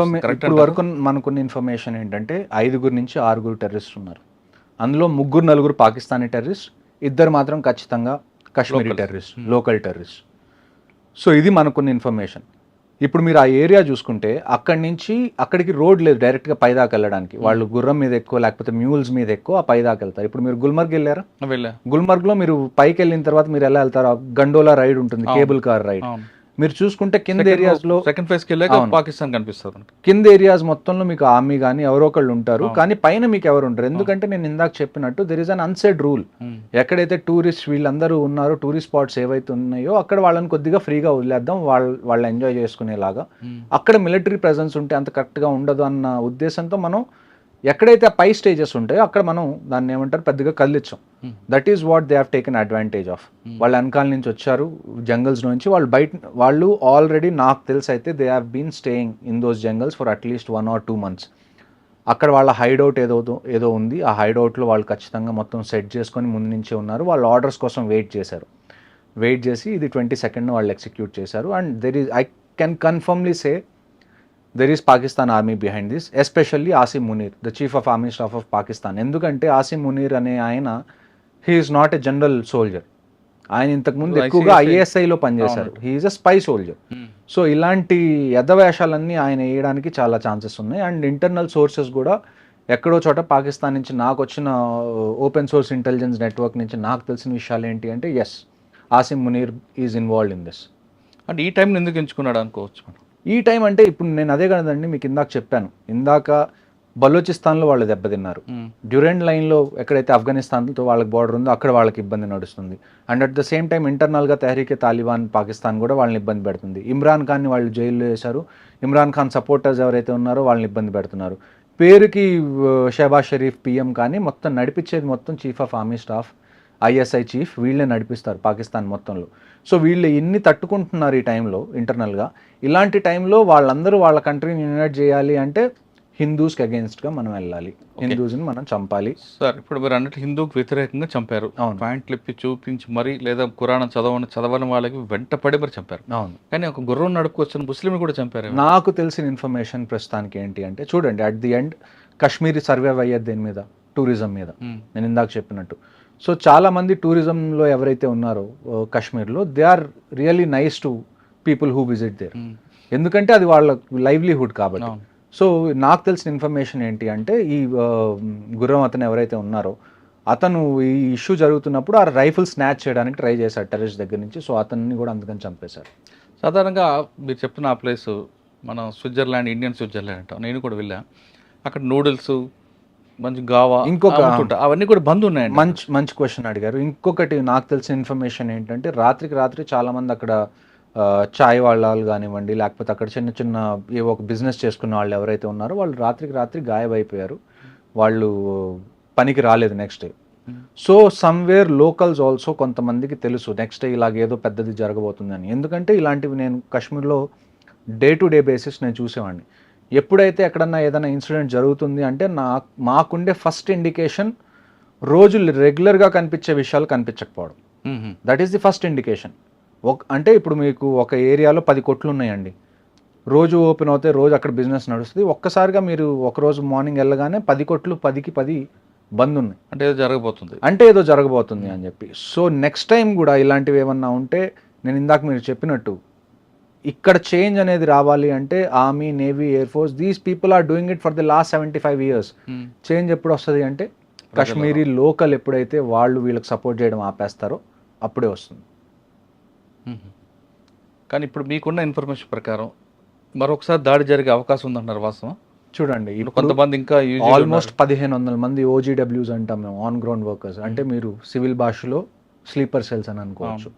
ఇప్పుడు వరకు మనకున్న ఇన్ఫర్మేషన్ ఏంటంటే 5 నుంచి 6 టెర్రరిస్ట్ ఉన్నారు. అందులో 3-4 పాకిస్తానీ టెర్రరిస్ట్, 2 మాత్రం ఖచ్చితంగా Kashmiri terrorist, local terrorist. So ఇది మనకున్న ఇన్ఫర్మేషన్. ఇప్పుడు మీరు ఆ ఏరియా చూసుకుంటే అక్కడి నుంచి అక్కడికి రోడ్ లేదు డైరెక్ట్గా పైదాకా వెళ్ళడానికి. వాళ్ళు గుర్రం మీద ఎక్కువ లేకపోతే మ్యూల్స్ మీద ఎక్కువ పైదాకా వెళ్తారు. ఇప్పుడు మీరు గుల్మర్గ్ వెళ్ళారా? గుల్మర్గ్లో మీరు పైకి వెళ్ళిన తర్వాత మీరు ఎలా వెళ్తారు? గండోలా రైడ్ ఉంటుంది, కేబుల్ కార్ రైడ్. మీరు చూసుకుంటే కింద ఏరియాస్లో సెకండ్ ఫేజ్ కి వెళ్ళాక పాకిస్తాన్ కనిపిస్తుంది. కింద ఏరియాస్ మొత్తంలో మీకు ఆర్మీ కానీ ఎవరో ఒకళ్ళు ఉంటారు, కానీ పైన మీకు ఎవరు ఉంటారు. ఎందుకంటే నేను ఇందాక చెప్పినట్టు there is an unsaid rule. ఎక్కడైతే టూరిస్ట్ వీళ్ళందరూ ఉన్నారో, టూరిస్ట్ స్పాట్స్ ఏవైతే ఉన్నాయో అక్కడ వాళ్ళని కొద్దిగా ఫ్రీగా వదిలేద్దాం, వాళ్ళు ఎంజాయ్ చేసుకునేలాగా. అక్కడ మిలిటరీ ప్రెజెన్స్ ఉంటే అంత కరెక్ట్గా ఉండదు అన్న ఉద్దేశంతో మనం ఎక్కడైతే ఆ పై స్టేజెస్ ఉంటాయో అక్కడ మనం దాన్ని ఏమంటారు పెద్దగా కదిలించాం. That is what they have taken advantage of. వాళ్ళు వెనకాల నుంచి వచ్చారు జంగల్స్ నుంచి, వాళ్ళు ఆల్రెడీ నాకు తెలిసి అయితే they have been staying in those jungles for at least 1 or 2 months. అక్కడ వాళ్ళ హైడౌట్ ఏదో ఉంది, ఆ హైడౌట్లో వాళ్ళు ఖచ్చితంగా మొత్తం సెట్ చేసుకొని ముందు నుంచే ఉన్నారు. వాళ్ళు ఆర్డర్స్ కోసం వెయిట్ చేసి ఇది 22nd వాళ్ళు ఎగ్జిక్యూట్ చేశారు. And I can కన్ఫర్మ్లీ say there is Pakistan army behind this, especially Asim Munir, the chief of army staff of Pakistan. ఎందుకంటే Asim Munir అనే ఆయన, he is not a general soldier. ఆయన ఇంతకుముందు ఎక్కువగా ISIలో పనిచేశారు. he is a spy soldier. So ఇలాంటి యథవేషాలన్నీ ఆయన వేయడానికి చాలా ఛాన్సెస్ ఉన్నాయి. అండ్ ఇంటర్నల్ సోర్సెస్ కూడా ఎక్కడో చోట పాకిస్తాన్ నుంచి నాకు వచ్చిన ఓపెన్ సోర్స్ ఇంటెలిజెన్స్ నెట్వర్క్ నుంచి నాకు తెలిసిన విషయాలు ఏంటి అంటే, yes, Asim Munir is involved in this. అంటే ఈ టైంలో ఎందుకు ఎంచుకున్నాడు అనుకోవచ్చు మనం? ఈ టైం అంటే ఇప్పుడు నేను అదే కదండి మీకు ఇందాక చెప్పాను, ఇందాక బలూచిస్తాన్లో వాళ్ళు దెబ్బతిన్నారు, డ్యూరెంట్ లైన్లో ఎక్కడైతే ఆఫ్ఘనిస్తాన్తో వాళ్ళకి బార్డర్ ఉందో అక్కడ వాళ్ళకి ఇబ్బంది నడుస్తుంది, and at the same time ఇంటర్నల్గా తెహ్రీకే తాలిబాన్ పాకిస్తాన్ కూడా వాళ్ళని ఇబ్బంది పెడుతుంది. ఇమ్రాన్ ఖాన్ని వాళ్ళు జైల్లో వేశారు, ఇమ్రాన్ ఖాన్ సపోర్టర్స్ ఎవరైతే ఉన్నారో వాళ్ళని ఇబ్బంది పెడుతున్నారు. పేరుకి షహబాజ్ షరీఫ్ పిఎం కానీ మొత్తం నడిపించేది మొత్తం chief of army staff, ISI chief, వీళ్ళే నడిపిస్తారు పాకిస్తాన్ మొత్తంలో. సో వీళ్ళు ఎన్ని తట్టుకుంటున్నారు ఈ టైంలో ఇంటర్నల్గా. ఇలాంటి టైంలో వాళ్ళందరూ వాళ్ళ కంట్రీని యునైట్ చేయాలి అంటే హిందూస్కి అగేన్స్ట్గా మనం వెళ్ళాలి, హిందూస్ని మనం చంపాలి. సార్ ఇప్పుడు మీరు అన్నట్టు హిందూకి వ్యతిరేకంగా చంపారు, పాయింట్లు ఇప్పి చూపించి మరి లేదా ఖురాన్ చదవని వాళ్ళకి వెంటపడి మరి చంపారు. అవును, కానీ ఒక గుర్రం నడుపుకొచ్చిన ముస్లిం కూడా చంపారు. నాకు తెలిసిన ఇన్ఫర్మేషన్ ప్రస్తుతానికి ఏంటి అంటే చూడండి, at the end Kashmiri survive అయ్యేది దేని మీద, టూరిజం మీద. నేను ఇందాక చెప్పినట్టు, సో చాలా మంది టూరిజంలో ఎవరైతే ఉన్నారో కాశ్మీర్లో, they are really nice to people who visit there, ఎందుకంటే అది వాళ్ళ లైవ్లీహుడ్ కాబట్టి. సో నాకు తెలిసిన ఇన్ఫర్మేషన్ ఏంటి అంటే ఈ గుర్రం అతను ఎవరైతే ఉన్నారో అతను ఈ ఇష్యూ జరుగుతున్నప్పుడు ఆ రైఫిల్ స్నాచ్ చేయడానికి ట్రై చేశాడు టెర్రరిస్ట్ దగ్గర నుంచి, సో అతన్ని కూడా అందుకని చంపేశారు. సాధారణంగా మీరు చెప్తున్న ఆ ప్లేస్ మనం స్విట్జర్లాండ్, ఇండియన్ స్విట్జర్లాండ్ అంటాం, నేను కూడా వెళ్ళా. అక్కడ నూడిల్స్, మంచి గావా, ఇంకొక అవన్నీ కూడా బంద్ ఉన్నాయండి. మంచి క్వశ్చన్ అడిగారు. ఇంకొకటి నాకు తెలిసిన ఇన్ఫర్మేషన్ ఏంటంటే రాత్రి చాలామంది అక్కడ చాయ్ వాళ్ళు కానివ్వండి, లేకపోతే అక్కడ చిన్న చిన్న ఏవో ఒక బిజినెస్ చేసుకున్న వాళ్ళు ఎవరైతే ఉన్నారో వాళ్ళు రాత్రి గాయమైపోయారు, వాళ్ళు పనికి రాలేదు next day. So somewhere locals also కొంతమందికి తెలుసు నెక్స్ట్ డే ఇలాగేదో పెద్దది జరగబోతుందని, ఎందుకంటే ఇలాంటివి నేను కాశ్మీర్లో డే టు డే బేసిస్ నేను చూసేవాడిని. ఎప్పుడైతే ఎక్కడన్నా ఏదైనా ఇన్సిడెంట్ జరుగుతుంది అంటే మాకుండే ఫస్ట్ ఇండికేషన్ రోజు రెగ్యులర్గా కనిపించే విషయాలు కనిపించకపోవడం, that is the first indication. అంటే ఇప్పుడు మీకు ఒక ఏరియాలో 10 కొట్లు ఉన్నాయండి, రోజు ఓపెన్ అవుతాయి, రోజు అక్కడ బిజినెస్ నడుస్తుంది. ఒక్కసారిగా మీరు ఒకరోజు మార్నింగ్ వెళ్ళగానే 10 కొట్లు 10కి 10 బంద్ ఉన్నాయి, అంటే ఏదో జరగబోతుంది అని చెప్పి. సో నెక్స్ట్ టైం కూడా ఇలాంటివి ఏమన్నా ఉంటే, నేను ఇందాక మీరు చెప్పినట్టు ఇక్కడ చేంజ్ అనేది రావాలి అంటే army, navy, air force, these people are doing it for the last 75 years. Change ఎప్పుడు వస్తుంది అంటే కాశ్మీరీ లోకల్ ఎప్పుడైతే వాళ్ళు వీళ్ళకి సపోర్ట్ చేయడం ఆపేస్తారో అప్పుడే వస్తుంది. కానీ ఇప్పుడు మీకున్న ఇన్ఫర్మేషన్ ప్రకారం మరొకసారి దాడి జరిగే అవకాశం ఉందంటున్నారు, వాస్తవం? చూడండి, ఇప్పుడు కొంతమంది ఇంకా ఆల్మోస్ట్ 1500 మంది OGWs అంటాం మేము, ఆన్ గ్రౌండ్ వర్కర్స్, అంటే మీరు సివిల్ భాషలో స్లీపర్ సెల్స్ అని అనుకోవచ్చు.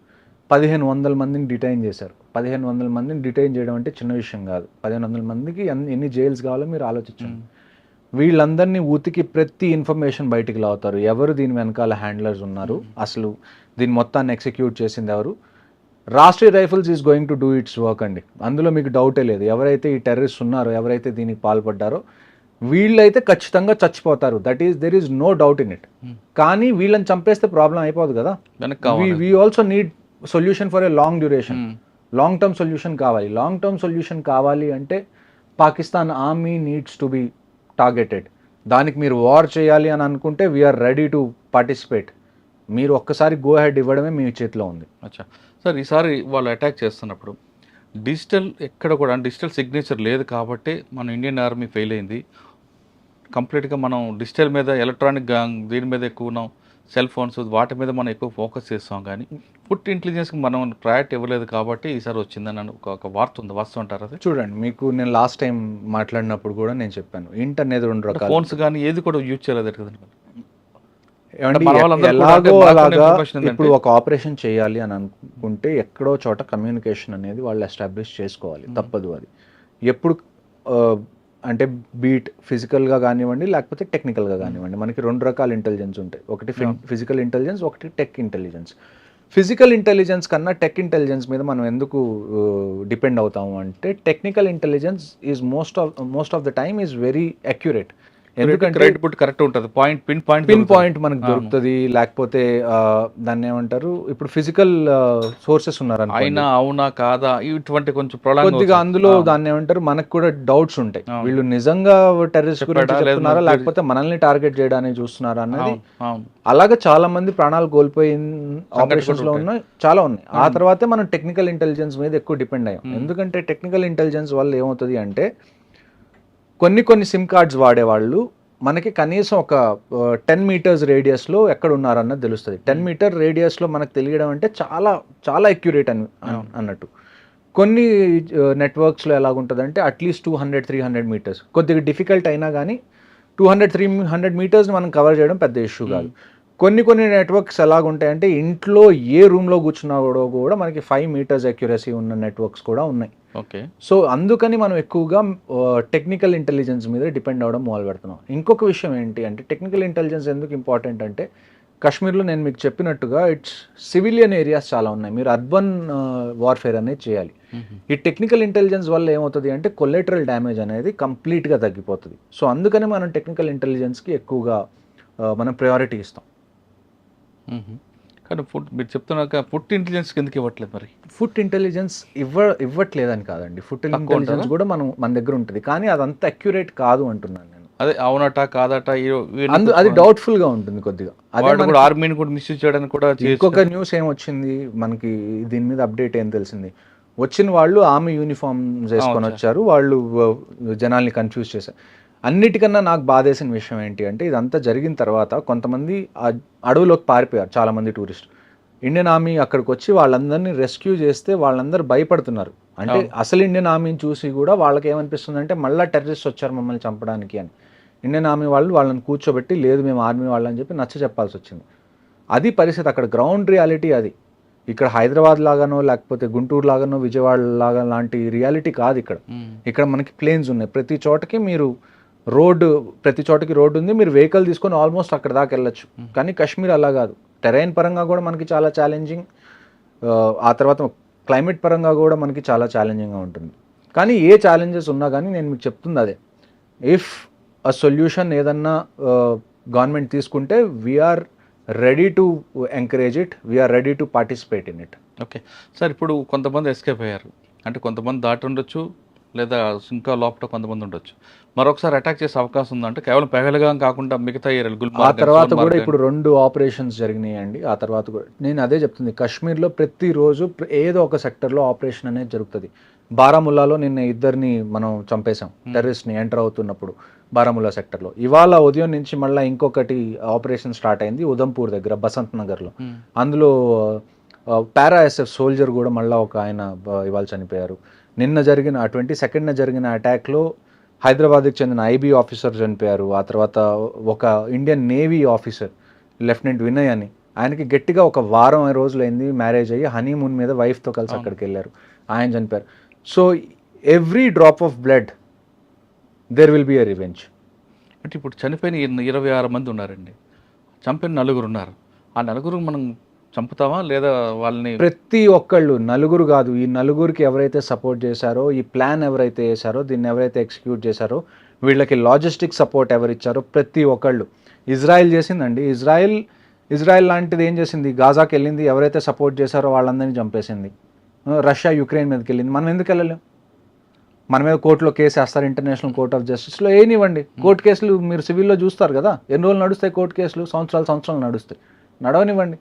1500 మందిని డిటైన్ చేశారు. 1500 మందిని డిటైన్ చేయడం అంటే చిన్న విషయం కాదు. 1500 మందికి ఎన్ని జైల్స్ కావాలో మీరు ఆలోచించండి. వీళ్ళందరినీ ఉతికి ప్రతి ఇన్ఫర్మేషన్ బయటికి లావుతారు, ఎవరు దీని వెనకాల హ్యాండ్లర్స్ ఉన్నారు, అసలు దీని మొత్తాన్ని ఎగ్జిక్యూట్ చేసింది ఎవరు. Rashtriya rifles is going to do it's work అండి, అందులో మీకు డౌటే లేదు. ఎవరైతే ఈ టెర్రరిస్ట్ ఉన్నారో, ఎవరైతే దీనికి పాల్పడ్డారో వీళ్ళైతే ఖచ్చితంగా చచ్చిపోతారు, there is no doubt in it. కానీ వీళ్ళని చంపేస్తే ప్రాబ్లం అయిపోదు కదా. We also need solution for a long duration, long term solution కావాలి. లాంగ్ టర్మ్ సొల్యూషన్ కావాలి అంటే Pakistan army needs to be targeted. దానికి మీరు వార్ చేయాలి అని అనుకుంటే వీఆర్ రెడీ టు పార్టిసిపేట్. మీరు ఒక్కసారి గో హెడ్ ఇవ్వడమే మీ చేతిలో ఉంది. అచ్చా సార్, ఈసారి వాళ్ళు అటాక్ చేస్తున్నప్పుడు డిజిటల్ ఎక్కడ కూడా డిజిటల్ సిగ్నేచర్ లేదు కాబట్టి మన ఇండియన్ ఆర్మీ ఫెయిల్ అయింది. కంప్లీట్గా మనం డిజిటల్ మీద, ఎలక్ట్రానిక్ దీని మీద ఎక్కువ ఉన్నాం, సెల్ ఫోన్స్ వాటి మీద మనం ఎక్కువ ఫోకస్ చేస్తాం. కానీ ఫుడ్ ఇంటెలిజెన్స్కి మనం ప్రయారిటీ ఇవ్వలేదు కాబట్టి ఈసారి వచ్చిందని ఒక వార్త ఉంది, వాస్తవం అంటారు అది? చూడండి, మీకు నేను లాస్ట్ టైం మాట్లాడినప్పుడు కూడా నేను చెప్పాను, ఇంట్ అనేది 2 రకాల, ఫోన్స్ కానీ ఏది కూడా యూజ్ చేయలేదు కదండి. ఎలాగో అలాగా ఇప్పుడు ఒక ఆపరేషన్ చేయాలి అని అనుకుంటే ఎక్కడో చోట కమ్యూనికేషన్ అనేది వాళ్ళు ఎస్టాబ్లిష్ చేసుకోవాలి, తప్పదు. అది ఎప్పుడు అంటే బీట్ ఫిజికల్గా కానివ్వండి, లేకపోతే టెక్నికల్గా కానివ్వండి, మనకి 2 రకాల ఇంటెలిజెన్స్ ఉంటాయి. ఒకటి ఫిజికల్ ఇంటెలిజెన్స్, ఒకటి టెక్ ఇంటెలిజెన్స్. ఫిజికల్ ఇంటెలిజెన్స్ కన్నా టెక్ ఇంటెలిజెన్స్ మీద మనం ఎందుకు డిపెండ్ అవుతాము అంటే technical intelligence is most of the time is very accurate. ఎందుకంటే కరెక్ట్ ఉంటుంది, పిన్ పాయింట్ మనకు దొరుకుతుంది. లేకపోతే దాన్ని ఏమంటారు, ఇప్పుడు ఫిజికల్ సోర్సెస్ ఉన్నారు అయినా అవునా కాదా ఇటువంటి కొంచెం కొద్దిగా అందులో దాన్ని ఏమంటారు, మనకు కూడా డౌట్స్ ఉంటాయి. వీళ్ళు నిజంగా టెర్రరిస్ట్ గురించి చెప్తున్నారా లేకపోతే మనల్ని టార్గెట్ చేయడానికి చూస్తున్నారా అన్నది. అలాగే చాలా మంది ప్రాణాలు కోల్పోయిన ఆపరేషన్స్ లో ఉన్నాయి, చాలా ఉన్నాయి. ఆ తర్వాతే మనం టెక్నికల్ ఇంటెలిజెన్స్ మీద ఎక్కువ డిపెండ్ అయ్యాం. ఎందుకంటే టెక్నికల్ ఇంటెలిజెన్స్ వల్ల ఏమవుతుంది అంటే కొన్ని సిమ్ కార్డ్స్ వాడేవాళ్ళు మనకి కనీసం ఒక 10 meters రేడియస్లో ఎక్కడ ఉన్నారన్నది తెలుస్తుంది. 10 meter రేడియస్లో మనకు తెలియడం అంటే చాలా చాలా అక్యురేట్ అన్నట్టు. కొన్ని నెట్వర్క్స్లో ఎలాగుంటుందంటే అట్లీస్ట్ 200-300 మీటర్స్ కొద్దిగా డిఫికల్ట్ అయినా కానీ 200-300 మీటర్స్ని మనం కవర్ చేయడం పెద్ద ఇష్యూ కాదు. కొన్ని నెట్వర్క్స్ ఎలాగుంటాయంటే ఇంట్లో ఏ రూమ్లో కూర్చున్నా కూడా మనకి 5 మీటర్స్ అక్యురసీ ఉన్న నెట్వర్క్స్ కూడా ఉన్నాయి. ఓకే. సో అందుకని మనం ఎక్కువగా టెక్నికల్ ఇంటెలిజెన్స్ మీద డిపెండ్ అవ్వడం మొదలు పెడుతున్నాం. ఇంకొక విషయం ఏంటి అంటే టెక్నికల్ ఇంటెలిజెన్స్ ఎందుకు ఇంపార్టెంట్ అంటే కాశ్మీర్లో నేను మీకు చెప్పినట్టుగా ఇట్స్ సివిలియన్ ఏరియాస్ చాలా ఉన్నాయి. మీరు అర్బన్ వార్ఫేర్ అనేది చేయాలి. ఈ టెక్నికల్ ఇంటెలిజెన్స్ వల్ల ఏమవుతుంది అంటే కొలెటరల్ డ్యామేజ్ అనేది కంప్లీట్గా తగ్గిపోతుంది. సో అందుకని మనం టెక్నికల్ ఇంటెలిజెన్స్కి ఎక్కువగా మనం ప్రయారిటీ ఇస్తాం. కానీ మీరు చెప్తున్నాక ఫుడ్ ఇంటెలిజెన్స్ ఎందుకు ఇవ్వట్లేదు మరి? ఫుడ్ ఇంటెలిజెన్స్ ఇవ్వట్లేదని కాదండి, ఫుడ్ ఇంటెలిజెన్స్ కూడా మన దగ్గర ఉంటుంది, కానీ అదంతా అక్యురేట్ కాదు అంటున్నాను నేను. అదే అవునట కాదట అది డౌట్ఫుల్ గా ఉంటుంది కొద్దిగా. అదే ఆర్మీని కూడా మిస్యూజ్ చేయడానికి కూడా. ఇంకొక న్యూస్ ఏమొచ్చింది మనకి దీని మీద అప్డేట్ ఏం తెలిసింది, వచ్చిన వాళ్ళు ఆర్మీ యూనిఫామ్ వేసుకొని వచ్చారు, వాళ్ళు జనాల్ని కన్ఫ్యూజ్ చేశారు. అన్నిటికన్నా నాకు బాధేసిన విషయం ఏంటి అంటే ఇదంతా జరిగిన తర్వాత కొంతమంది అడవులోకి పారిపోయారు చాలామంది టూరిస్ట్. ఇండియన్ ఆర్మీ అక్కడికి వచ్చి వాళ్ళందరినీ రెస్క్యూ చేస్తే వాళ్ళందరూ భయపడుతున్నారు. అంటే అసలు ఇండియన్ ఆర్మీని చూసి కూడా వాళ్ళకి ఏమనిపిస్తుంది అంటే మళ్ళీ టెర్రరిస్ట్ వచ్చారు మమ్మల్ని చంపడానికి అని. ఇండియన్ ఆర్మీ వాళ్ళని కూర్చోబెట్టి లేదు మేము ఆర్మీ వాళ్ళని చెప్పి నచ్చ చెప్పాల్సి వచ్చింది. అది పరిస్థితి, అక్కడ గ్రౌండ్ రియాలిటీ అది. ఇక్కడ హైదరాబాద్ లాగానో లేకపోతే గుంటూరు లాగానో విజయవాడ లాగా లాంటి రియాలిటీ కాదు ఇక్కడ. ఇక్కడ మనకి ప్లేన్స్ ఉన్నాయి, ప్రతి చోటకి మీరు ప్రతి చోటకి రోడ్డు ఉంది, మీరు వెహికల్ తీసుకొని ఆల్మోస్ట్ అక్కడ దాకా వెళ్ళొచ్చు. కానీ కాశ్మీర్ అలా కాదు, టెరైన్ పరంగా కూడా మనకి చాలా ఛాలెంజింగ్, ఆ తర్వాత క్లైమేట్ పరంగా కూడా మనకి చాలా ఛాలెంజింగ్గా ఉంటుంది. కానీ ఏ ఛాలెంజెస్ ఉన్నా కానీ నేను మీకు చెప్తుంది అదే, ఇఫ్ అ సొల్యూషన్ ఏదన్నా గవర్నమెంట్ తీసుకుంటే we're ready to encourage it, we're ready to participate in it. Okay sir, ఇప్పుడు కొంతమంది ఎస్కేప్ అయ్యారు అంటే కొంతమంది దాటి ఉండొచ్చు, లేదా ఇంకా లోపల కొంతమంది ఉండొచ్చు. మరొకసారి అటాక్ చేసే అవకాశం ఉందంటే కేవలం పెహల్గాం కాకుండా మిగతా ఏరియాలు ఆ తర్వాత కూడా ఇప్పుడు 2 ఆపరేషన్స్ జరిగినాయండి. ఆ తర్వాత కూడా నేను అదే చెప్తుంది, కాశ్మీర్లో ప్రతిరోజు ఏదో ఒక సెక్టర్లో ఆపరేషన్ అనేది జరుగుతుంది. బారాముల్లాలో నిన్న 2 మనం చంపేశాం టెర్రరిస్ట్ని ఎంటర్ అవుతున్నప్పుడు బారాముల్లా సెక్టర్లో. ఇవాళ ఉదయం నుంచి మళ్ళీ ఇంకొకటి ఆపరేషన్ స్టార్ట్ అయింది ఉదంపూర్ దగ్గర బసంత్ నగర్లో. అందులో పారాఎస్ఎఫ్ సోల్జర్ కూడా మళ్ళీ ఒక ఆయన ఇవాళ చనిపోయారు. నిన్న జరిగిన 22న జరిగిన అటాక్లో హైదరాబాద్కి చెందిన ఐబీ ఆఫీసర్ చనిపోయారు. ఆ తర్వాత ఒక Indian navy officer lieutenant Vinay అని, ఆయనకి గట్టిగా ఒక వారం రోజులైంది మ్యారేజ్ అయ్యి హనీమూన్ మీద వైఫ్తో కలిసి అక్కడికి వెళ్ళారు, ఆయన చనిపోయారు. So every drop of blood there will be a revenge. అంటే ఇప్పుడు చనిపోయిన 26 మంది ఉన్నారండి, చంపిన 4 ఉన్నారు. ఆ 4 మనం చంపుతామా లేదా వాళ్ళని? ప్రతి ఒక్కళ్ళు, 4 కాదు, ఈ 4కి ఎవరైతే సపోర్ట్ చేశారో, ఈ ప్లాన్ ఎవరైతే వేశారో, దీన్ని ఎవరైతే ఎగ్జిక్యూట్ చేశారో, వీళ్ళకి లాజిస్టిక్ సపోర్ట్ ఎవరిచ్చారో ప్రతి ఒక్కళ్ళు. ఇజ్రాయెల్ చేసిందండి, ఇజ్రాయెల్ లాంటిది ఏం చేసింది, గాజాకి వెళ్ళింది, ఎవరైతే సపోర్ట్ చేశారో వాళ్ళందరినీ చంపేసింది. రష్యా యుక్రెయిన్ మీదకి వెళ్ళింది, మనం ఎందుకు వెళ్ళలేం? మన మీద కోర్టులో కేసు వేస్తారు, ఇంటర్నేషనల్ కోర్ట్ ఆఫ్ జస్టిస్లో ఏనివ్వండి. కోర్టు కేసులు మీరు సివిల్లో చూస్తారు కదా, ఎన్ని రోజులు నడుస్తాయి కోర్టు కేసులు? సంవత్సరాలు నడుస్తాయి, నడవనివ్వండి.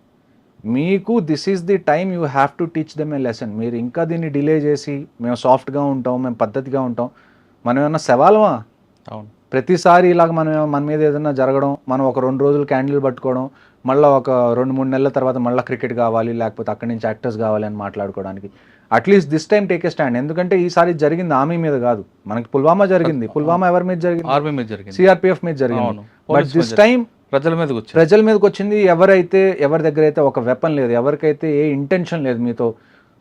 మీకు this is the time you have to teach them A lesson. మీరు ఇంకా దీన్ని డిలే చేసి మేము సాఫ్ట్గా ఉంటాం, మేము పద్ధతిగా ఉంటాం, మనం ఏమన్నా సవాలమా? అవును, ప్రతిసారి ఇలాగ మన మీద ఏదైనా జరగడం, మనం ఒక 2 రోజులు క్యాండిల్ పట్టుకోవడం, మళ్ళీ ఒక 2-3 నెలల తర్వాత మళ్ళీ క్రికెట్ కావాలి, లేకపోతే అక్కడి నుంచి యాక్టర్స్ కావాలి అని మాట్లాడుకోవడానికి. At least this time take a stand. ఎందుకంటే ఈసారి జరిగింది ఆర్మీ మీద కాదు, మనకి పుల్వామా జరిగింది. పుల్వామా ఎవరి మీద జరిగింది? ఆర్మీ మీద జరిగింది, సిఆర్పిఎఫ్ మీద జరిగింది. బట్ దిస్ టైం ప్రజల మీదకి వచ్చింది. ఎవరి దగ్గర అయితే ఒక వెపన్ లేదు, ఎవరికైతే ఏ ఇంటెన్షన్ లేదు మీతో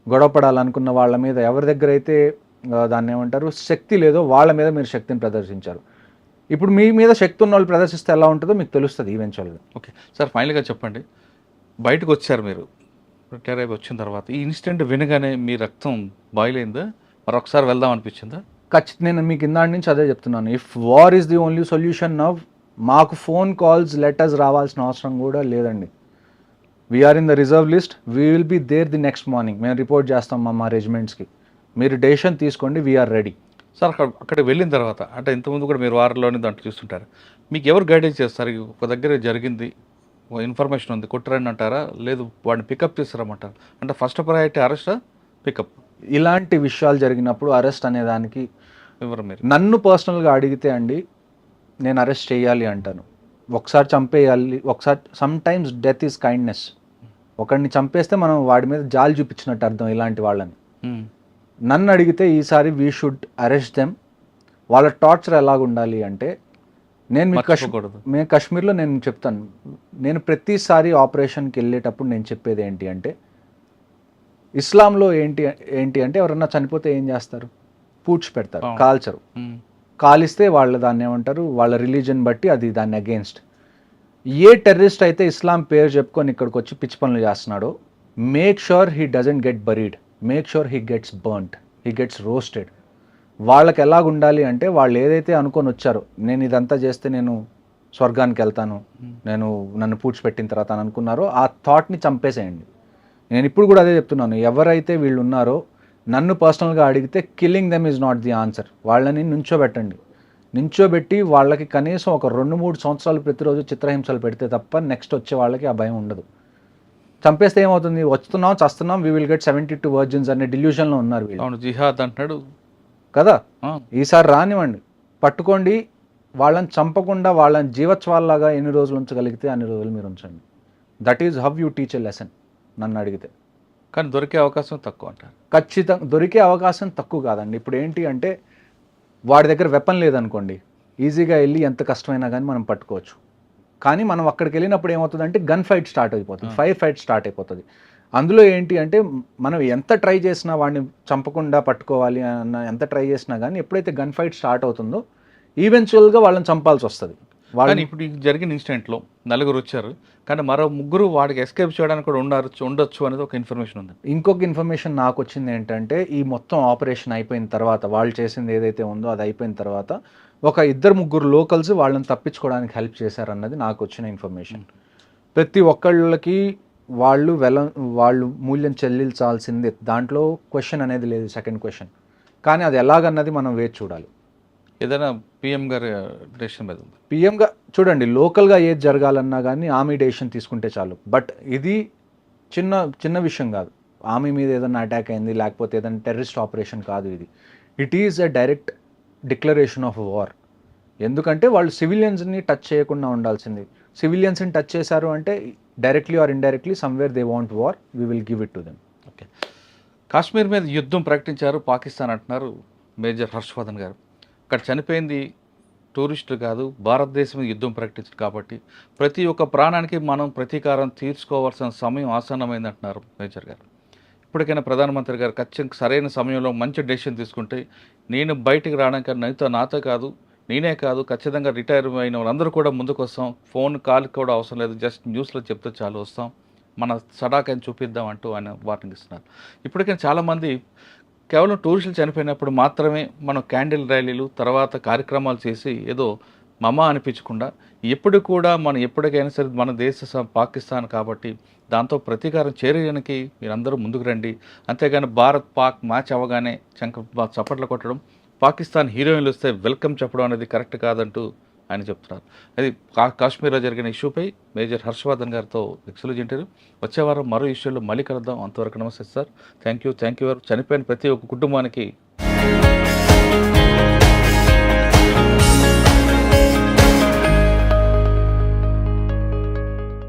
గొడవపడాలనుకున్న వాళ్ళ మీద, ఎవరి దగ్గర అయితే దాన్ని ఏమంటారు శక్తి లేదో వాళ్ళ మీద మీరు శక్తిని ప్రదర్శించారు. ఇప్పుడు మీ మీద శక్తి ఉన్న వాళ్ళు ప్రదర్శిస్తే ఎలా ఉంటుందో మీకు తెలుస్తుంది ఈవెన్చువల్గా. ఓకే సార్, ఫైనల్గా చెప్పండి, బయటకు వచ్చారు మీరు రిటైర్ అయిపోయి వచ్చిన తర్వాత, ఈ ఇన్సిడెంట్ వినగానే మీ రక్తం బాయిల్ అయిందా? మరొకసారి వెళ్దాం అనిపించిందా? ఖచ్చితంగా నేను మీకు ఇందాటి నుంచి అదే చెప్తున్నాను, if war is the only solution now, మాకు ఫోన్ కాల్స్ లెటర్స్ రావాల్సిన అవసరం కూడా లేదండి. We're in the reserve list, we will be there the next morning. మేము రిపోర్ట్ చేస్తాం మా రెజిమెంట్స్కి, మీరు డెసిషన్ తీసుకోండి, వీఆర్ రెడీ. సార్ అక్కడికి వెళ్ళిన తర్వాత అంటే ఇంతకుముందు కూడా మీరు వారంలోనే దాంట్లో చూస్తుంటారు, మీకు ఎవరు గైడెన్స్ చేస్తారు? ఒక దగ్గర జరిగింది, ఇన్ఫర్మేషన్ ఉంది, కొట్టరని అంటారా, లేదు వాడిని పికప్ చేస్తారమంటారు? అంటే ఫస్ట్ ప్రయారిటీ అరెస్టా పికప్? ఇలాంటి విషయాలు జరిగినప్పుడు అరెస్ట్ అనే దానికి ఎవరు మీరు నన్ను పర్సనల్గా అడిగితే అండి, నేను అరెస్ట్ చేయాలి అంటాను. ఒకసారి చంపేయాలి, ఒకసారి some times death is kindness. ఒకడిని చంపేస్తే మనం వాడి మీద జాలి చూపించినట్టు అర్థం ఇలాంటి వాళ్ళని. నన్ను అడిగితే ఈసారి వీ షుడ్ అరెస్ట్ దెమ్. వాళ్ళ టార్చర్ ఎలాగ ఉండాలి అంటే, నేను కాశ్మీర్లో నేను చెప్తాను, నేను ప్రతిసారి ఆపరేషన్కి వెళ్ళేటప్పుడు నేను చెప్పేది ఏంటి అంటే, ఇస్లాంలో ఏంటి అంటే ఎవరన్నా చనిపోతే ఏం చేస్తారు, పూడ్చి పెడతారు, కాల్చరు. కాలిస్తే వాళ్ళు దాన్ని ఏమంటారు, వాళ్ళ రిలీజన్ బట్టి అది దాన్ని అగేన్స్ట్. ఏ టెర్రరిస్ట్ అయితే ఇస్లాం పేరు చెప్పుకొని ఇక్కడికి వచ్చి పిచ్చి పనులు చేస్తున్నాడో, make sure he doesn't get buried, make sure he gets burned, he gets roasted. వాళ్ళకి ఎలాగ ఉండాలి అంటే, వాళ్ళు ఏదైతే అనుకొని వచ్చారో, నేను ఇదంతా చేస్తే నేను స్వర్గానికి వెళ్తాను, నన్ను పూడ్చిపెట్టిన తర్వాత అని అనుకున్నారో, ఆ థాట్ని చంపేసేయండి. నేను ఇప్పుడు కూడా అదే చెప్తున్నాను, ఎవరైతే వీళ్ళు ఉన్నారో నన్ను పర్సనల్గా అడిగితే killing them is not the answer. వాళ్ళని నుంచోబెట్టి వాళ్ళకి కనీసం ఒక 2-3 సంవత్సరాలు ప్రతిరోజు చిత్రహింసలు పెడితే తప్ప నెక్స్ట్ వచ్చే వాళ్ళకి ఆ భయం ఉండదు. చంపేస్తే ఏమవుతుంది, వస్తున్నాం చస్తున్నాం, వీ విల్ గెట్ 72 వర్జిన్స్ అనే డిల్యూషన్లో ఉన్నారు వీళ్ళు. జిహాద్ అంటున్నాడు కదా. ఈసారి రానివ్వండి, పట్టుకోండి, వాళ్ళని చంపకుండా వాళ్ళని జీవోత్సవాల్లాగా ఎన్ని రోజులు ఉంచగలిగితే అన్ని రోజులు మీరు ఉంచండి. That is how you teach a lesson నన్ను అడిగితే. కానీ దొరికే అవకాశం తక్కువ అంటారు. ఖచ్చితంగా దొరికే అవకాశం తక్కువ కాదండి. ఇప్పుడు ఏంటి అంటే, వాడి దగ్గర వెపన్ లేదనుకోండి, ఈజీగా వెళ్ళి ఎంత కష్టమైనా కానీ మనం పట్టుకోవచ్చు. కానీ మనం అక్కడికి వెళ్ళినప్పుడు ఏమవుతుందంటే గన్ ఫైట్ స్టార్ట్ అయిపోతుంది, ఫైర్ ఫైట్ స్టార్ట్ అయిపోతుంది. అందులో ఏంటి అంటే, మనం ఎంత ట్రై చేసినా వాడిని చంపకుండా పట్టుకోవాలి అన్న ఎంత ట్రై చేసినా కానీ ఎప్పుడైతే గన్ ఫైట్ స్టార్ట్ అవుతుందో ఈవెన్చువల్గా వాళ్ళని చంపాల్సి వస్తుంది. కానీ ఇప్పుడు జరిగిన ఇన్సిడెంట్లో 4 వచ్చారు, కానీ మరో 3 వాడికి ఎస్కేప్ చేయడానికి కూడా ఉండొచ్చు అనేది ఒక ఇన్ఫర్మేషన్ ఉంది. ఇంకొక ఇన్ఫర్మేషన్ నాకు వచ్చింది ఏంటంటే, ఈ మొత్తం ఆపరేషన్ అయిపోయిన తర్వాత, వాళ్ళు చేసింది ఏదైతే ఉందో అది అయిపోయిన తర్వాత ఒక 2-3 లోకల్స్ వాళ్ళని తప్పించుకోవడానికి హెల్ప్ చేశారన్నది నాకు వచ్చిన ఇన్ఫర్మేషన్. ప్రతి ఒక్కళ్ళకి వాళ్ళు మూల్యం చెల్లించాల్సిందే, దాంట్లో క్వశ్చన్ అనేది లేదు, సెకండ్ క్వశ్చన్. కానీ అది ఎలాగన్నది మనం వేచి చూడాలి. ఏదైనా పిఎం గారి డెసిషన్ మీద ఉంది. పిఎంగా చూడండి, లోకల్గా ఏది జరగాలన్నా కానీ ఆర్మీ డెసిషన్ తీసుకుంటే చాలు. బట్ ఇది చిన్న విషయం కాదు. ఆర్మీ మీద ఏదైనా అటాక్ అయింది, లేకపోతే ఏదైనా టెర్రరిస్ట్ ఆపరేషన్ కాదు ఇది. It is a direct declaration of war. ఎందుకంటే వాళ్ళు సివిలియన్స్ని టచ్ చేయకుండా ఉండాల్సింది. సివిలియన్స్ని టచ్ చేశారు అంటే directly or indirectly somewhere they want war, we will give it to them. Okay, Kashmir మీద యుద్ధం ప్రకటించారు పాకిస్తాన్ అంటున్నారు మేజర్ హర్షవర్ధన్ గారు. అక్కడ చనిపోయింది టూరిస్టులు కాదు, భారతదేశం మీద యుద్ధం ప్రకటించారు. కాబట్టి ప్రతి ఒక్క ప్రాణానికి మనం ప్రతీకారం తీర్చుకోవాల్సిన సమయం ఆసన్నమైంది అంటున్నారు మేజర్ గారు. ఇప్పటికైనా ప్రధానమంత్రి గారు ఖచ్చితంగా సరైన సమయంలో మంచి డెసిషన్ తీసుకుంటే, నేను బయటికి రావడానికి నాతో కాదు, నేనే కాదు, ఖచ్చితంగా రిటైర్ అయిన వాళ్ళందరూ కూడా ముందుకు వస్తాం. ఫోన్ కాల్ కూడా అవసరం లేదు, జస్ట్ న్యూస్లో చెప్తే చాలు, వస్తాం, మన సడాకని చూపిద్దాం అంటూ ఆయన వార్నింగ్ ఇస్తున్నారు. ఇప్పటికైనా చాలామంది కేవలం టూరిస్టులు చనిపోయినప్పుడు మాత్రమే మనం క్యాండిల్ ర్యాలీలు తర్వాత కార్యక్రమాలు చేసి ఏదో మమ అనిపించకుండా, ఎప్పుడు కూడా మనం ఎప్పటికైనా సరే మన దేశ పాకిస్తాన్ కాబట్టి దాంతో ప్రతీకారం చేయడానికి మీరందరూ ముందుకు రండి. అంతేగాని భారత్ పాక్ మ్యాచ్ అవ్వగానే చప్పట్లు కొట్టడం, పాకిస్తాన్ హీరోయిన్లు వస్తే వెల్కమ్ చెప్పడం అనేది కరెక్ట్ కాదంటూ ఆయన చెప్తున్నారు. అది కాశ్మీర్లో జరిగిన ఇష్యూపై మేజర్ హర్షవర్ధన్ గారితో ఎక్స్క్లూజివ్ ఇంటర్వ్యూ. వచ్చే వారం మరో ఇష్యూలో మళ్ళీ కలుద్దాం. అంతవరకు నమస్తే సార్. Thank you. చనిపోయిన ప్రతి ఒక్క కుటుంబానికి